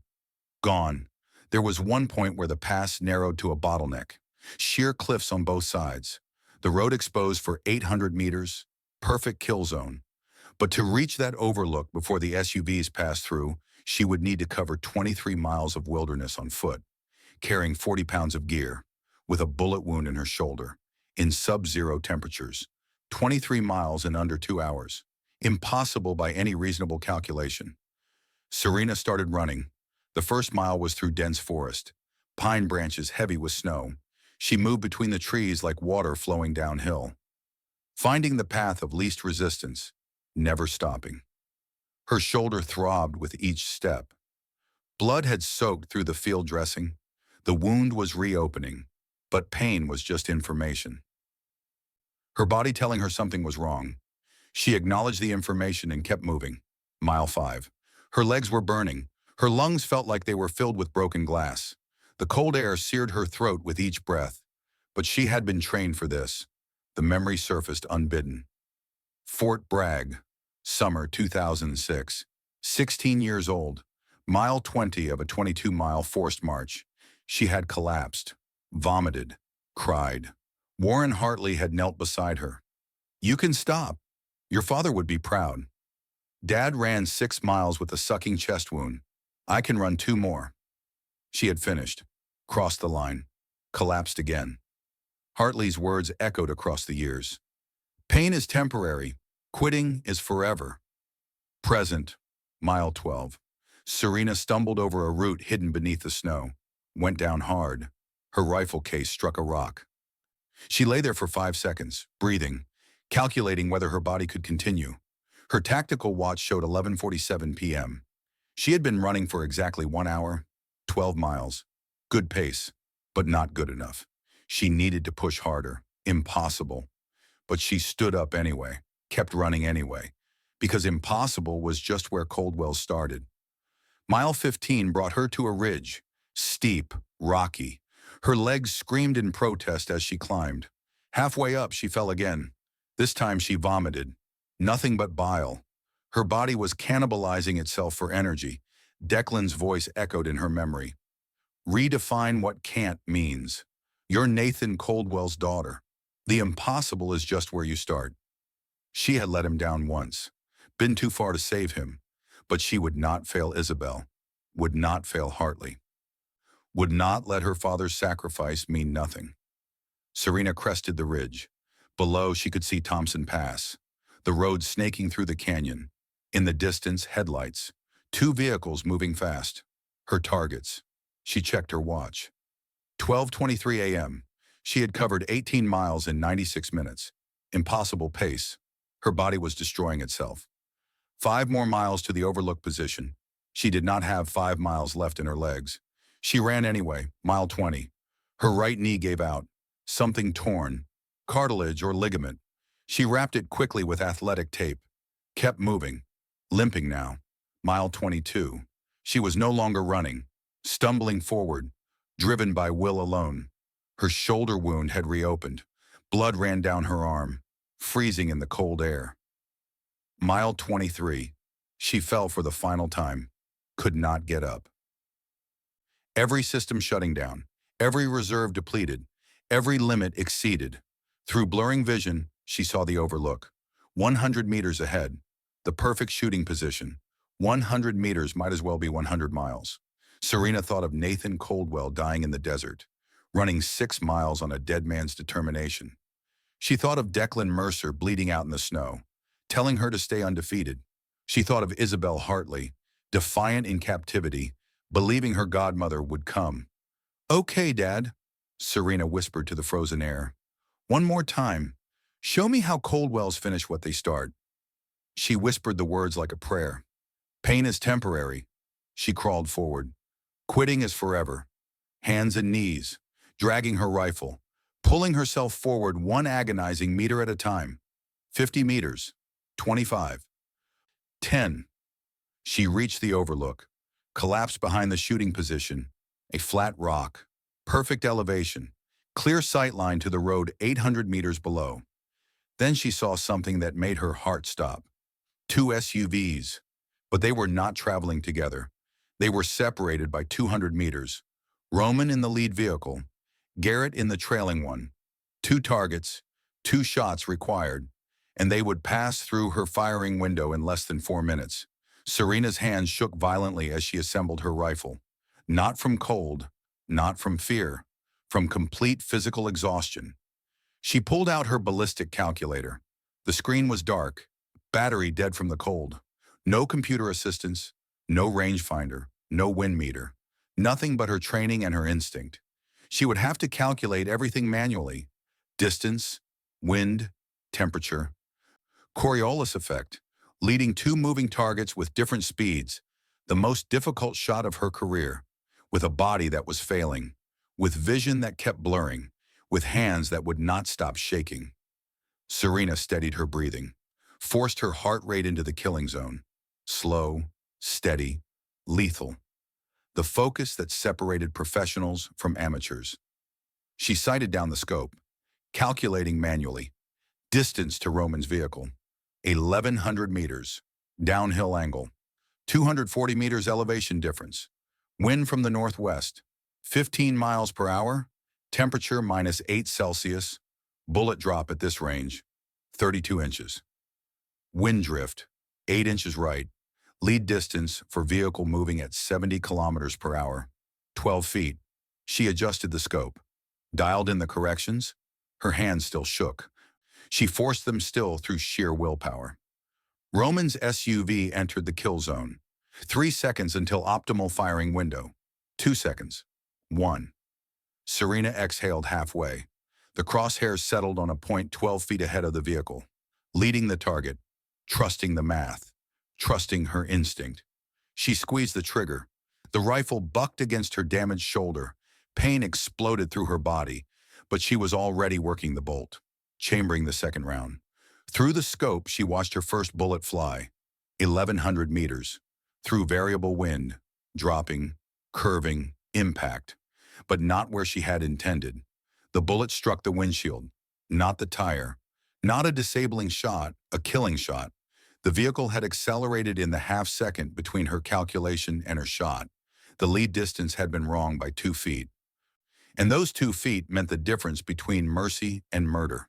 Gone. There was one point where the pass narrowed to a bottleneck. Sheer cliffs on both sides. The road exposed for 800 meters. Perfect kill zone. But to reach that overlook before the SUVs passed through, she would need to cover 23 miles of wilderness on foot, carrying 40 pounds of gear, with a bullet wound in her shoulder, in sub-zero temperatures. 23 miles in under 2 hours. Impossible by any reasonable calculation. Serena started running. The first mile was through dense forest, pine branches heavy with snow. She moved between the trees like water flowing downhill, finding the path of least resistance, never stopping. Her shoulder throbbed with each step. Blood had soaked through the field dressing. The wound was reopening, but pain was just information. Her body telling her something was wrong. She acknowledged the information and kept moving. Mile 5. Her legs were burning. Her lungs felt like they were filled with broken glass. The cold air seared her throat with each breath. But she had been trained for this. The memory surfaced unbidden. Fort Bragg, summer 2006. 16 years old. Mile 20 of a 22-mile forced march. She had collapsed, vomited, cried. Warren Hartley had knelt beside her. "You can stop. Your father would be proud. Dad ran 6 miles with a sucking chest wound. I can run 2 more. She had finished, crossed the line, collapsed again. Hartley's words echoed across the years. Pain is temporary. Quitting is forever. Present, mile 12. Serena stumbled over a root hidden beneath the snow, went down hard. Her rifle case struck a rock. She lay there for 5 seconds, breathing, calculating whether her body could continue. Her tactical watch showed 11:47 p.m. She had been running for exactly 1 hour, 12 miles. Good pace, but not good enough. She needed to push harder. Impossible. But she stood up anyway, kept running anyway, because impossible was just where Coldwell started. Mile 15 brought her to a ridge, steep, rocky. Her legs screamed in protest as she climbed. Halfway up, she fell again. This time she vomited. Nothing but bile. Her body was cannibalizing itself for energy. Declan's voice echoed in her memory. Redefine what can't means. You're Nathan Coldwell's daughter. The impossible is just where you start. She had let him down once, been too far to save him, but she would not fail Isabel, would not fail Hartley, would not let her father's sacrifice mean nothing. Serena crested the ridge. Below, she could see Thompson Pass, the road snaking through the canyon. In the distance, headlights, 2 vehicles moving fast. Her targets. She checked her watch. 12:23 a.m. She had covered 18 miles in 96 minutes. Impossible pace. Her body was destroying itself. 5 more miles to the overlook position. She did not have 5 miles left in her legs. She ran anyway, mile 20. Her right knee gave out. Something torn. Cartilage or ligament. She wrapped it quickly with athletic tape. Kept moving. Limping now. Mile 22. She was no longer running. Stumbling forward. Driven by will alone. Her shoulder wound had reopened. Blood ran down her arm, freezing in the cold air. Mile 23. She fell for the final time. Could not get up. Every system shutting down. Every reserve depleted. Every limit exceeded. Through blurring vision, she saw the overlook. 100 meters ahead. The perfect shooting position. 100 meters might as well be 100 miles. Serena thought of Nathan Coldwell dying in the desert, running 6 miles on a dead man's determination. She thought of Declan Mercer bleeding out in the snow, telling her to stay undefeated. She thought of Isabel Hartley, defiant in captivity, believing her godmother would come. "Okay, Dad," Serena whispered to the frozen air. "One more time. Show me how cold wells finish what they start. She whispered the words like a prayer. Pain is temporary. She crawled forward. Quitting is forever. Hands and knees, dragging her rifle, pulling herself forward one agonizing meter at a time. 50 meters. 25. 10. She reached the overlook, collapsed behind the shooting position. A flat rock. Perfect elevation. Clear sight line to the road 800 meters below. Then she saw something that made her heart stop. Two SUVs. But they were not traveling together. They were separated by 200 meters. Roman in the lead vehicle, Garrett in the trailing one. Two targets, two shots required, and they would pass through her firing window in less than 4 minutes. Serena's hands shook violently as she assembled her rifle. Not from cold, not from fear, from complete physical exhaustion. She pulled out her ballistic calculator. The screen was dark, battery dead from the cold. No computer assistance, no rangefinder, no wind meter. Nothing but her training and her instinct. She would have to calculate everything manually. Distance, wind, temperature. Coriolis effect, leading two moving targets with different speeds. The most difficult shot of her career. With a body that was failing. With vision that kept blurring. With hands that would not stop shaking. Serena steadied her breathing. Forced her heart rate into the killing zone. Slow, steady, lethal. The focus that separated professionals from amateurs. She sighted down the scope, calculating manually. Distance to Roman's vehicle, 1,100 meters. Downhill angle, 240 meters elevation difference. Wind from the northwest, 15 miles per hour. Temperature -8 Celsius. Bullet drop at this range, 32 inches. Wind drift, 8 inches right. Lead distance for vehicle moving at 70 kilometers per hour, 12 feet. She adjusted the scope, dialed in the corrections. Her hands still shook. She forced them still through sheer willpower. Roman's SUV entered the kill zone. 3 seconds until optimal firing window. 2 seconds. 1. Serena exhaled halfway. The crosshairs settled on a point 12 feet ahead of the vehicle. Leading the target, trusting the math. Trusting her instinct. She squeezed the trigger. The rifle bucked against her damaged shoulder. Pain exploded through her body, but she was already working the bolt, chambering the second round. Through the scope, she watched her first bullet fly, 1,100 meters, through variable wind, dropping, curving, impact, but not where she had intended. The bullet struck the windshield, not the tire, not a disabling shot, a killing shot. The vehicle had accelerated in the half-second between her calculation and her shot. The lead distance had been wrong by 2 feet. And those 2 feet meant the difference between mercy and murder.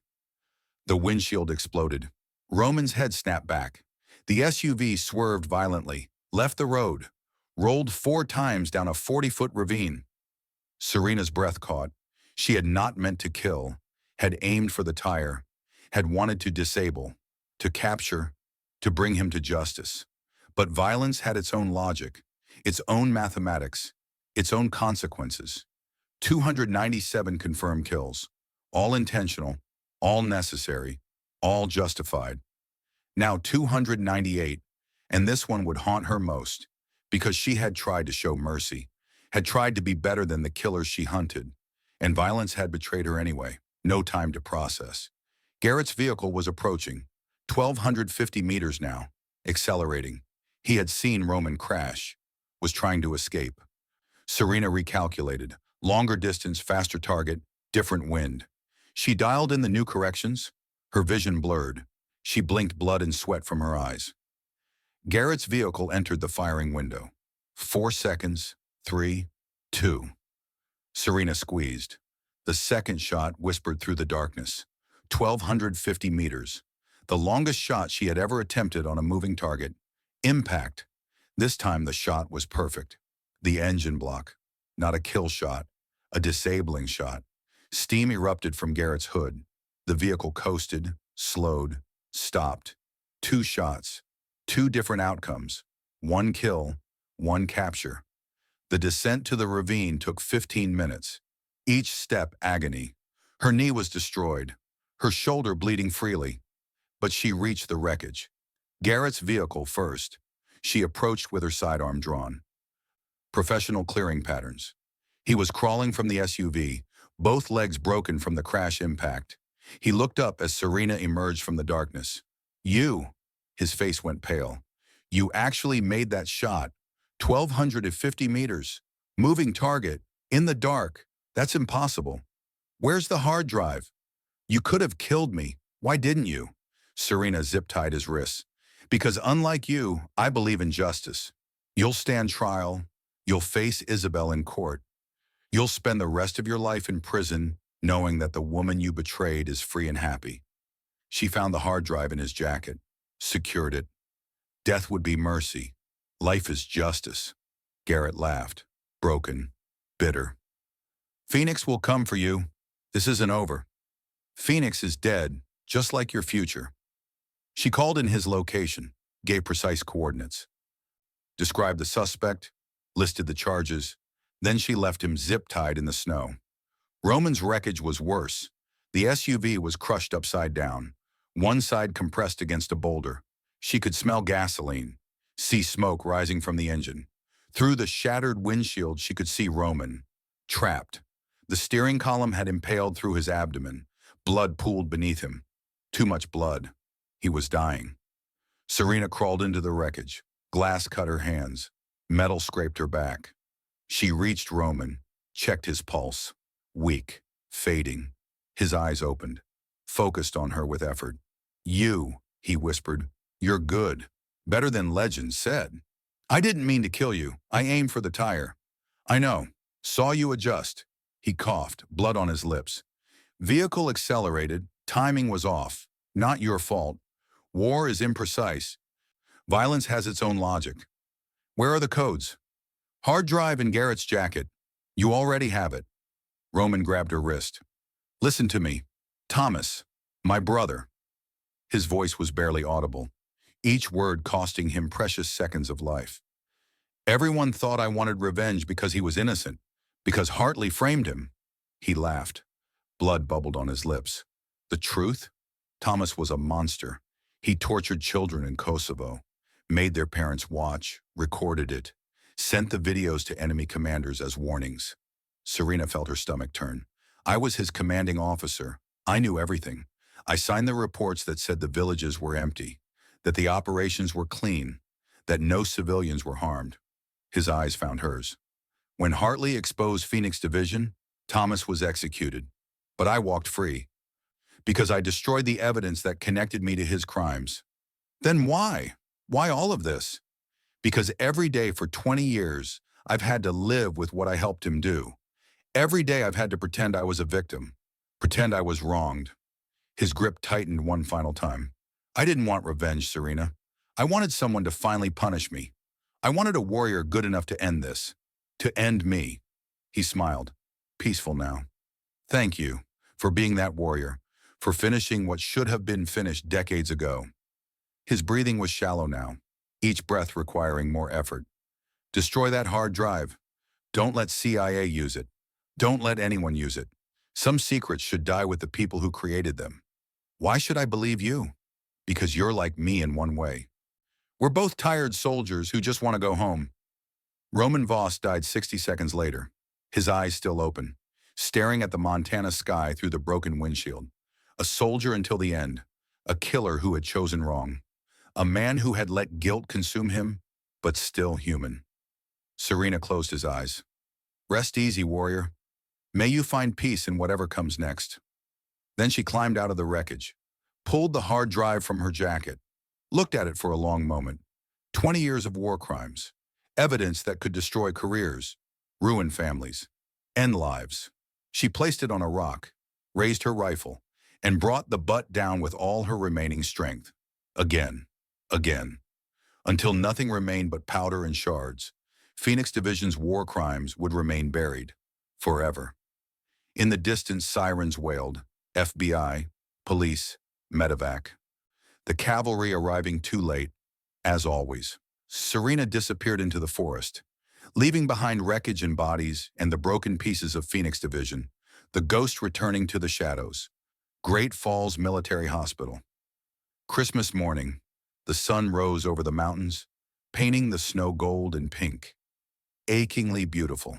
The windshield exploded. Roman's head snapped back. The SUV swerved violently, left the road, rolled 4 times down a 40-foot ravine. Serena's breath caught. She had not meant to kill, had aimed for the tire, had wanted to disable, to capture, to bring him to justice. But violence had its own logic, its own mathematics, its own consequences. 297 confirmed kills, all intentional, all necessary, all justified. Now 298, and this one would haunt her most, because she had tried to show mercy, had tried to be better than the killers she hunted, and violence had betrayed her anyway. No time to process. Garrett's vehicle was approaching, 1,250 meters now, accelerating. He had seen Roman crash, was trying to escape. Serena recalculated. Longer distance, faster target, different wind. She dialed in the new corrections. Her vision blurred. She blinked blood and sweat from her eyes. Garrett's vehicle entered the firing window. 4 seconds, 3, 2. Serena squeezed. The second shot whispered through the darkness. 1,250 meters. The longest shot she had ever attempted on a moving target. Impact. This time the shot was perfect. The engine block. Not a kill shot. A disabling shot. Steam erupted from Garrett's hood. The vehicle coasted, slowed, stopped. 2 shots. 2 different outcomes. 1 kill, 1 capture. The descent to the ravine took 15 minutes. Each step agony. Her knee was destroyed. her shoulder bleeding freely. But she reached the wreckage. Garrett's vehicle first. She approached with her sidearm drawn. Professional clearing patterns. He was crawling from the SUV, both legs broken from the crash impact. He looked up as Serena emerged from the darkness. You, his face went pale. You actually made that shot. 1,250 meters. Moving target. In the dark. That's impossible. Where's the hard drive? You could have killed me. Why didn't you? Serena zip-tied his wrists. Because unlike you, I believe in justice. You'll stand trial. You'll face Isabel in court. You'll spend the rest of your life in prison knowing that the woman you betrayed is free and happy. She found the hard drive in his jacket, secured it. Death would be mercy. Life is justice. Garrett laughed, broken, bitter. Phoenix will come for you. This isn't over. Phoenix is dead, just like your future. She called in his location, gave precise coordinates, described the suspect, listed the charges, then she left him zip-tied in the snow. Roman's wreckage was worse. The SUV was crushed upside down, one side compressed against a boulder. She could smell gasoline, see smoke rising from the engine. Through the shattered windshield, she could see Roman, trapped. The steering column had impaled through his abdomen. Blood pooled beneath him. Too much blood. He was dying. Serena crawled into the wreckage. Glass cut her hands. Metal scraped her back. She reached Roman, checked his pulse. Weak, fading. His eyes opened, focused on her with effort. You, he whispered, you're good. Better than legend said. I didn't mean to kill you. I aimed for the tire. I know. Saw you adjust. He coughed, blood on his lips. Vehicle accelerated. Timing was off. Not your fault. War is imprecise. Violence has its own logic. Where are the codes? Hard drive in Garrett's jacket. You already have it. Roman grabbed her wrist. Listen to me. Thomas, my brother. His voice was barely audible, each word costing him precious seconds of life. Everyone thought I wanted revenge because he was innocent, because Hartley framed him. He laughed. Blood bubbled on his lips. The truth? Thomas was a monster. He tortured children in Kosovo, made their parents watch, recorded it, sent the videos to enemy commanders as warnings. Serena felt her stomach turn. I was his commanding officer. I knew everything. I signed the reports that said the villages were empty, that the operations were clean, that no civilians were harmed. His eyes found hers. When Hartley exposed Phoenix Division, Thomas was executed. But I walked free. Because I destroyed the evidence that connected me to his crimes. Then why? Why all of this? Because every day for 20 years, I've had to live with what I helped him do. Every day I've had to pretend I was a victim, pretend I was wronged. His grip tightened one final time. I didn't want revenge, Serena. I wanted someone to finally punish me. I wanted a warrior good enough to end this, to end me. He smiled, peaceful now. Thank you for being that warrior, for finishing what should have been finished decades ago. His breathing was shallow now, each breath requiring more effort. Destroy that hard drive. Don't let CIA use it. Don't let anyone use it. Some secrets should die with the people who created them. Why should I believe you? Because you're like me in one way. We're both tired soldiers who just want to go home. Roman Voss died 60 seconds later, his eyes still open, staring at the Montana sky through the broken windshield. A soldier until the end, a killer who had chosen wrong, a man who had let guilt consume him, but still human. Serena closed his eyes. Rest easy, warrior. May you find peace in whatever comes next. Then she climbed out of the wreckage, pulled the hard drive from her jacket, looked at it for a long moment. 20 years of war crimes, evidence that could destroy careers, ruin families, end lives. She placed it on a rock, raised her rifle, and brought the butt down with all her remaining strength. Again, until nothing remained but powder and shards. Phoenix Division's war crimes would remain buried, forever. In the distance, sirens wailed, FBI, police, medevac. The cavalry arriving too late, as always. Serena disappeared into the forest, leaving behind wreckage and bodies and the broken pieces of Phoenix Division, the ghost returning to the shadows. Great Falls Military Hospital. Christmas morning, the sun rose over the mountains, painting the snow gold and pink. Achingly beautiful.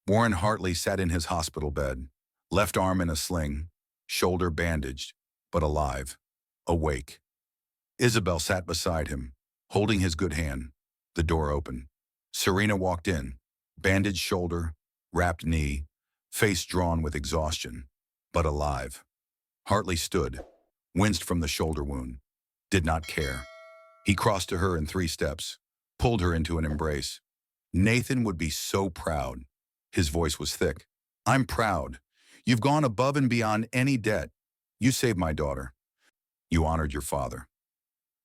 Warren Hartley sat in his hospital bed, left arm in a sling, shoulder bandaged, but alive, awake. Isabel sat beside him, holding his good hand. The door opened. Serena walked in, bandaged shoulder, wrapped knee, face drawn with exhaustion, but alive. Hartley stood, winced from the shoulder wound, did not care. He crossed to her in 3 steps, pulled her into an embrace. Nathan would be so proud. His voice was thick. I'm proud. You've gone above and beyond any debt. You saved my daughter. You honored your father.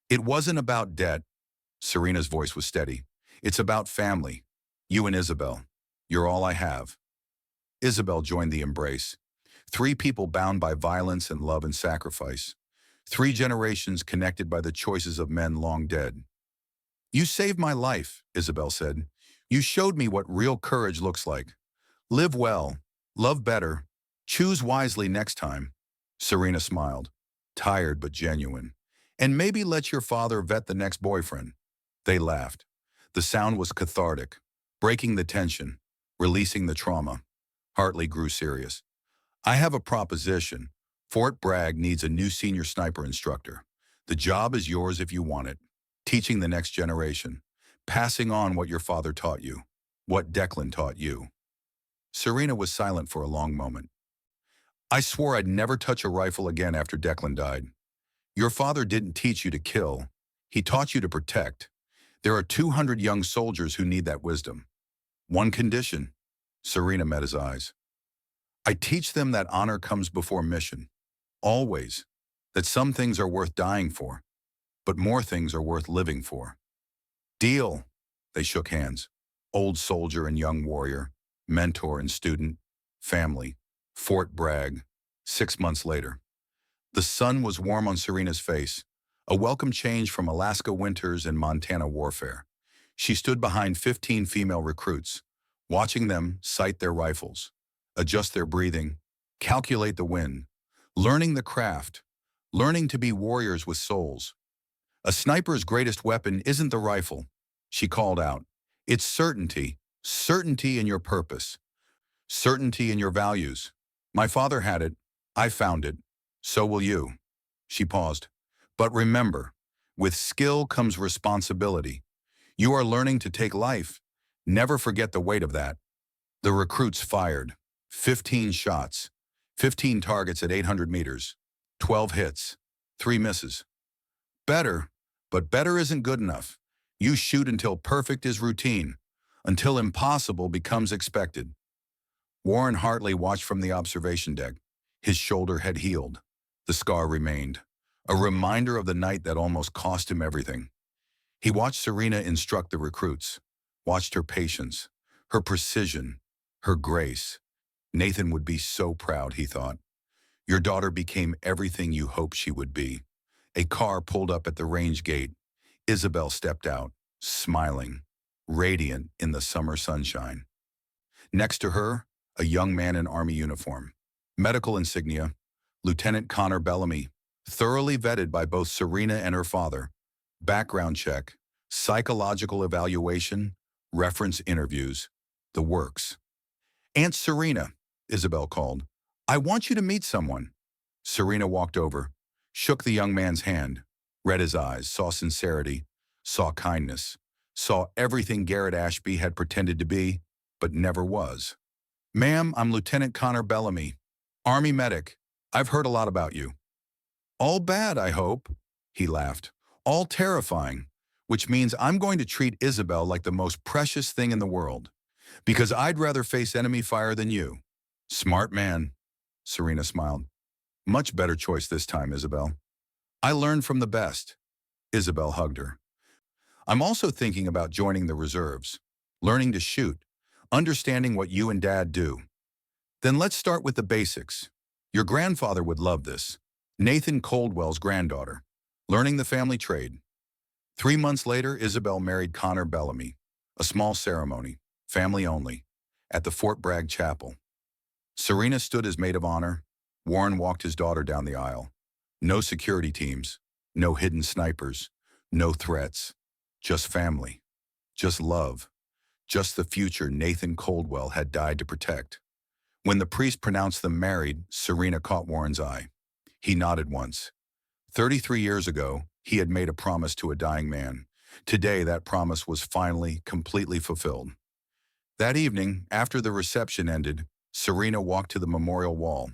It wasn't about debt. Serena's voice was steady. It's about family. You and Isabel. You're all I have. Isabel joined the embrace. 3 people bound by violence and love and sacrifice. 3 generations connected by the choices of men long dead. You saved my life, Isabel said. You showed me what real courage looks like. Live well, love better, choose wisely next time. Serena smiled, tired but genuine. And maybe let your father vet the next boyfriend. They laughed. The sound was cathartic, breaking the tension, releasing the trauma. Hartley grew serious. I have a proposition. Fort Bragg needs a new senior sniper instructor. The job is yours if you want it. Teaching the next generation. Passing on what your father taught you. What Declan taught you. Serena was silent for a long moment. I swore I'd never touch a rifle again after Declan died. Your father didn't teach you to kill. He taught you to protect. There are 200 young soldiers who need that wisdom. One condition. Serena met his eyes. I teach them that honor comes before mission. Always. That some things are worth dying for, but more things are worth living for. Deal. They shook hands. Old soldier and young warrior, mentor and student, family, Fort Bragg. 6 months later. The sun was warm on Serena's face, a welcome change from Alaska winters and Montana warfare. She stood behind 15 female recruits, watching them sight their rifles, adjust their breathing, calculate the wind, learning the craft, learning to be warriors with souls. A sniper's greatest weapon isn't the rifle, she called out. It's certainty, certainty in your purpose, certainty in your values. My father had it, I found it, so will you. She paused. But remember, with skill comes responsibility. You are learning to take life. Never forget the weight of that. The recruits fired. 15 shots. 15 targets at 800 meters. 12 hits. 3 misses. Better, but better isn't good enough. You shoot until perfect is routine, until impossible becomes expected. Warren Hartley watched from the observation deck. His shoulder had healed. The scar remained, a reminder of the night that almost cost him everything. He watched Serena instruct the recruits, watched her patience, her precision, her grace. Nathan would be so proud, he thought. Your daughter became everything you hoped she would be. A car pulled up at the range gate. Isabel stepped out, smiling, radiant in the summer sunshine. Next to her, a young man in Army uniform. Medical insignia, Lieutenant Connor Bellamy, thoroughly vetted by both Serena and her father. Background check, psychological evaluation, reference interviews, the works. Aunt Serena, Isabel called. I want you to meet someone. Serena walked over, shook the young man's hand, read his eyes, saw sincerity, saw kindness, saw everything Garrett Ashby had pretended to be, but never was. Ma'am, I'm Lieutenant Connor Bellamy, Army medic. I've heard a lot about you. All bad, I hope, he laughed. All terrifying, which means I'm going to treat Isabel like the most precious thing in the world, because I'd rather face enemy fire than you. Smart man, Serena smiled. Much better choice this time, Isabel. I learned from the best. Isabel hugged her. I'm also thinking about joining the reserves, learning to shoot, understanding what you and Dad do. Then let's start with the basics. Your grandfather would love this. Nathan Coldwell's granddaughter, learning the family trade. 3 months later, Isabel married Connor Bellamy. A small ceremony, family only, at the Fort Bragg Chapel. Serena stood as maid of honor, Warren walked his daughter down the aisle. No security teams, no hidden snipers, no threats, just family, just love, just the future Nathan Coldwell had died to protect. When the priest pronounced them married, Serena caught Warren's eye. He nodded once. 33 years ago, he had made a promise to a dying man. Today, that promise was finally, completely fulfilled. That evening, after the reception ended, Serena walked to the memorial wall.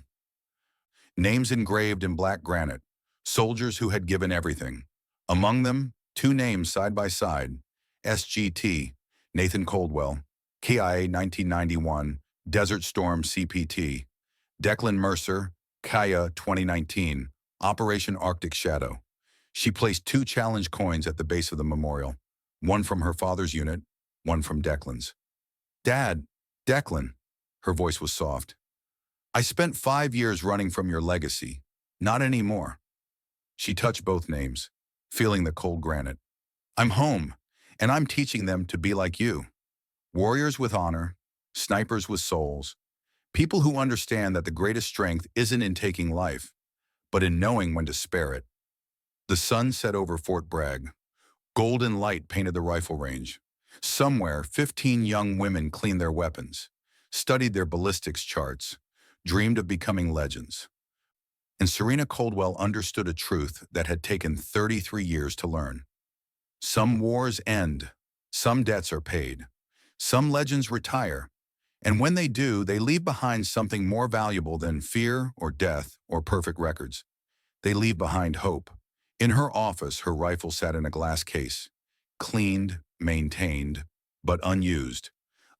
Names engraved in black granite, soldiers who had given everything. Among them, two names side by side, SGT, Nathan Coldwell, KIA 1991, Desert Storm CPT, Declan Mercer, Kaya 2019, Operation Arctic Shadow. She placed two challenge coins at the base of the memorial, one from her father's unit, one from Declan's. Dad, Declan, her voice was soft. I spent 5 years running from your legacy. Not anymore. She touched both names, feeling the cold granite. I'm home, and I'm teaching them to be like you. Warriors with honor, snipers with souls, people who understand that the greatest strength isn't in taking life, but in knowing when to spare it. The sun set over Fort Bragg. Golden light painted the rifle range. Somewhere, 15 young women cleaned their weapons, studied their ballistics charts, dreamed of becoming legends. And Serena Coldwell understood a truth that had taken 33 years to learn. Some wars end, some debts are paid, some legends retire, and when they do, they leave behind something more valuable than fear or death or perfect records. They leave behind hope. In her office, her rifle sat in a glass case, cleaned, maintained, but unused.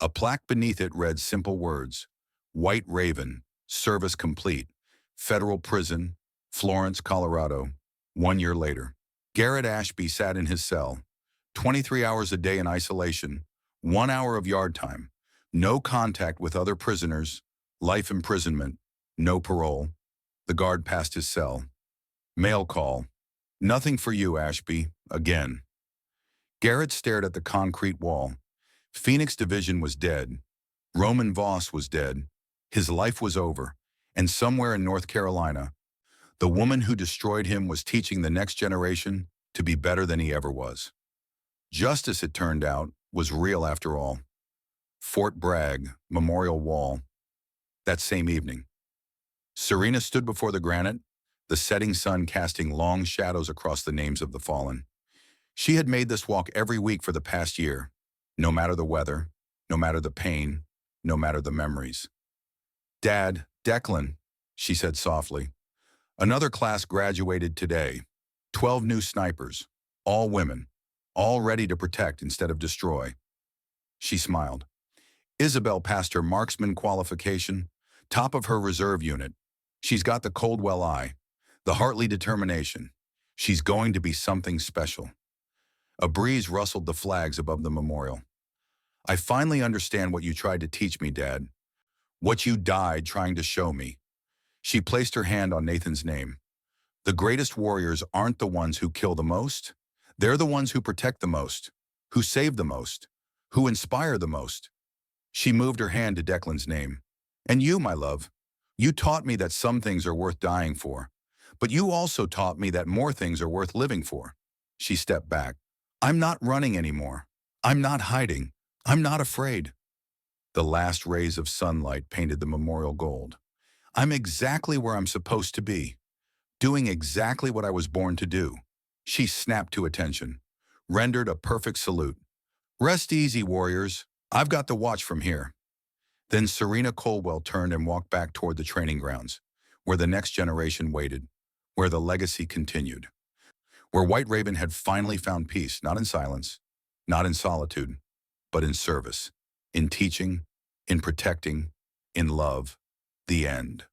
A plaque beneath it read simple words: White Raven, service complete, federal prison, Florence, Colorado. 1 year later, Garrett Ashby sat in his cell, 23 hours a day in isolation, 1 hour of yard time, no contact with other prisoners, life imprisonment, no parole. The guard passed his cell. Mail call. Nothing for you, Ashby, again. Garrett stared at the concrete wall. Phoenix Division was dead. Roman Voss was dead. His life was over. And somewhere in North Carolina, the woman who destroyed him was teaching the next generation to be better than he ever was. Justice, it turned out, was real after all. Fort Bragg, Memorial Wall. That same evening, Serena stood before the granite, the setting sun casting long shadows across the names of the fallen. She had made this walk every week for the past year, no matter the weather, no matter the pain, no matter the memories. Dad, Declan, she said softly. Another class graduated today. 12 new snipers, all women, all ready to protect instead of destroy. She smiled. Isabel passed her marksman qualification, top of her reserve unit. She's got the Coldwell eye, the Hartley determination. She's going to be something special. A breeze rustled the flags above the memorial. I finally understand what you tried to teach me, Dad. What you died trying to show me. She placed her hand on Nathan's name. The greatest warriors aren't the ones who kill the most. They're the ones who protect the most, who save the most, who inspire the most. She moved her hand to Declan's name. And you, my love, you taught me that some things are worth dying for, but you also taught me that more things are worth living for. She stepped back. I'm not running anymore. I'm not hiding. I'm not afraid. The last rays of sunlight painted the memorial gold. I'm exactly where I'm supposed to be, doing exactly what I was born to do. She snapped to attention, rendered a perfect salute. Rest easy, warriors. I've got the watch from here. Then Serena Coldwell turned and walked back toward the training grounds, where the next generation waited, where the legacy continued, where White Raven had finally found peace, not in silence, not in solitude, but in service, in teaching, in protecting, in love. The end.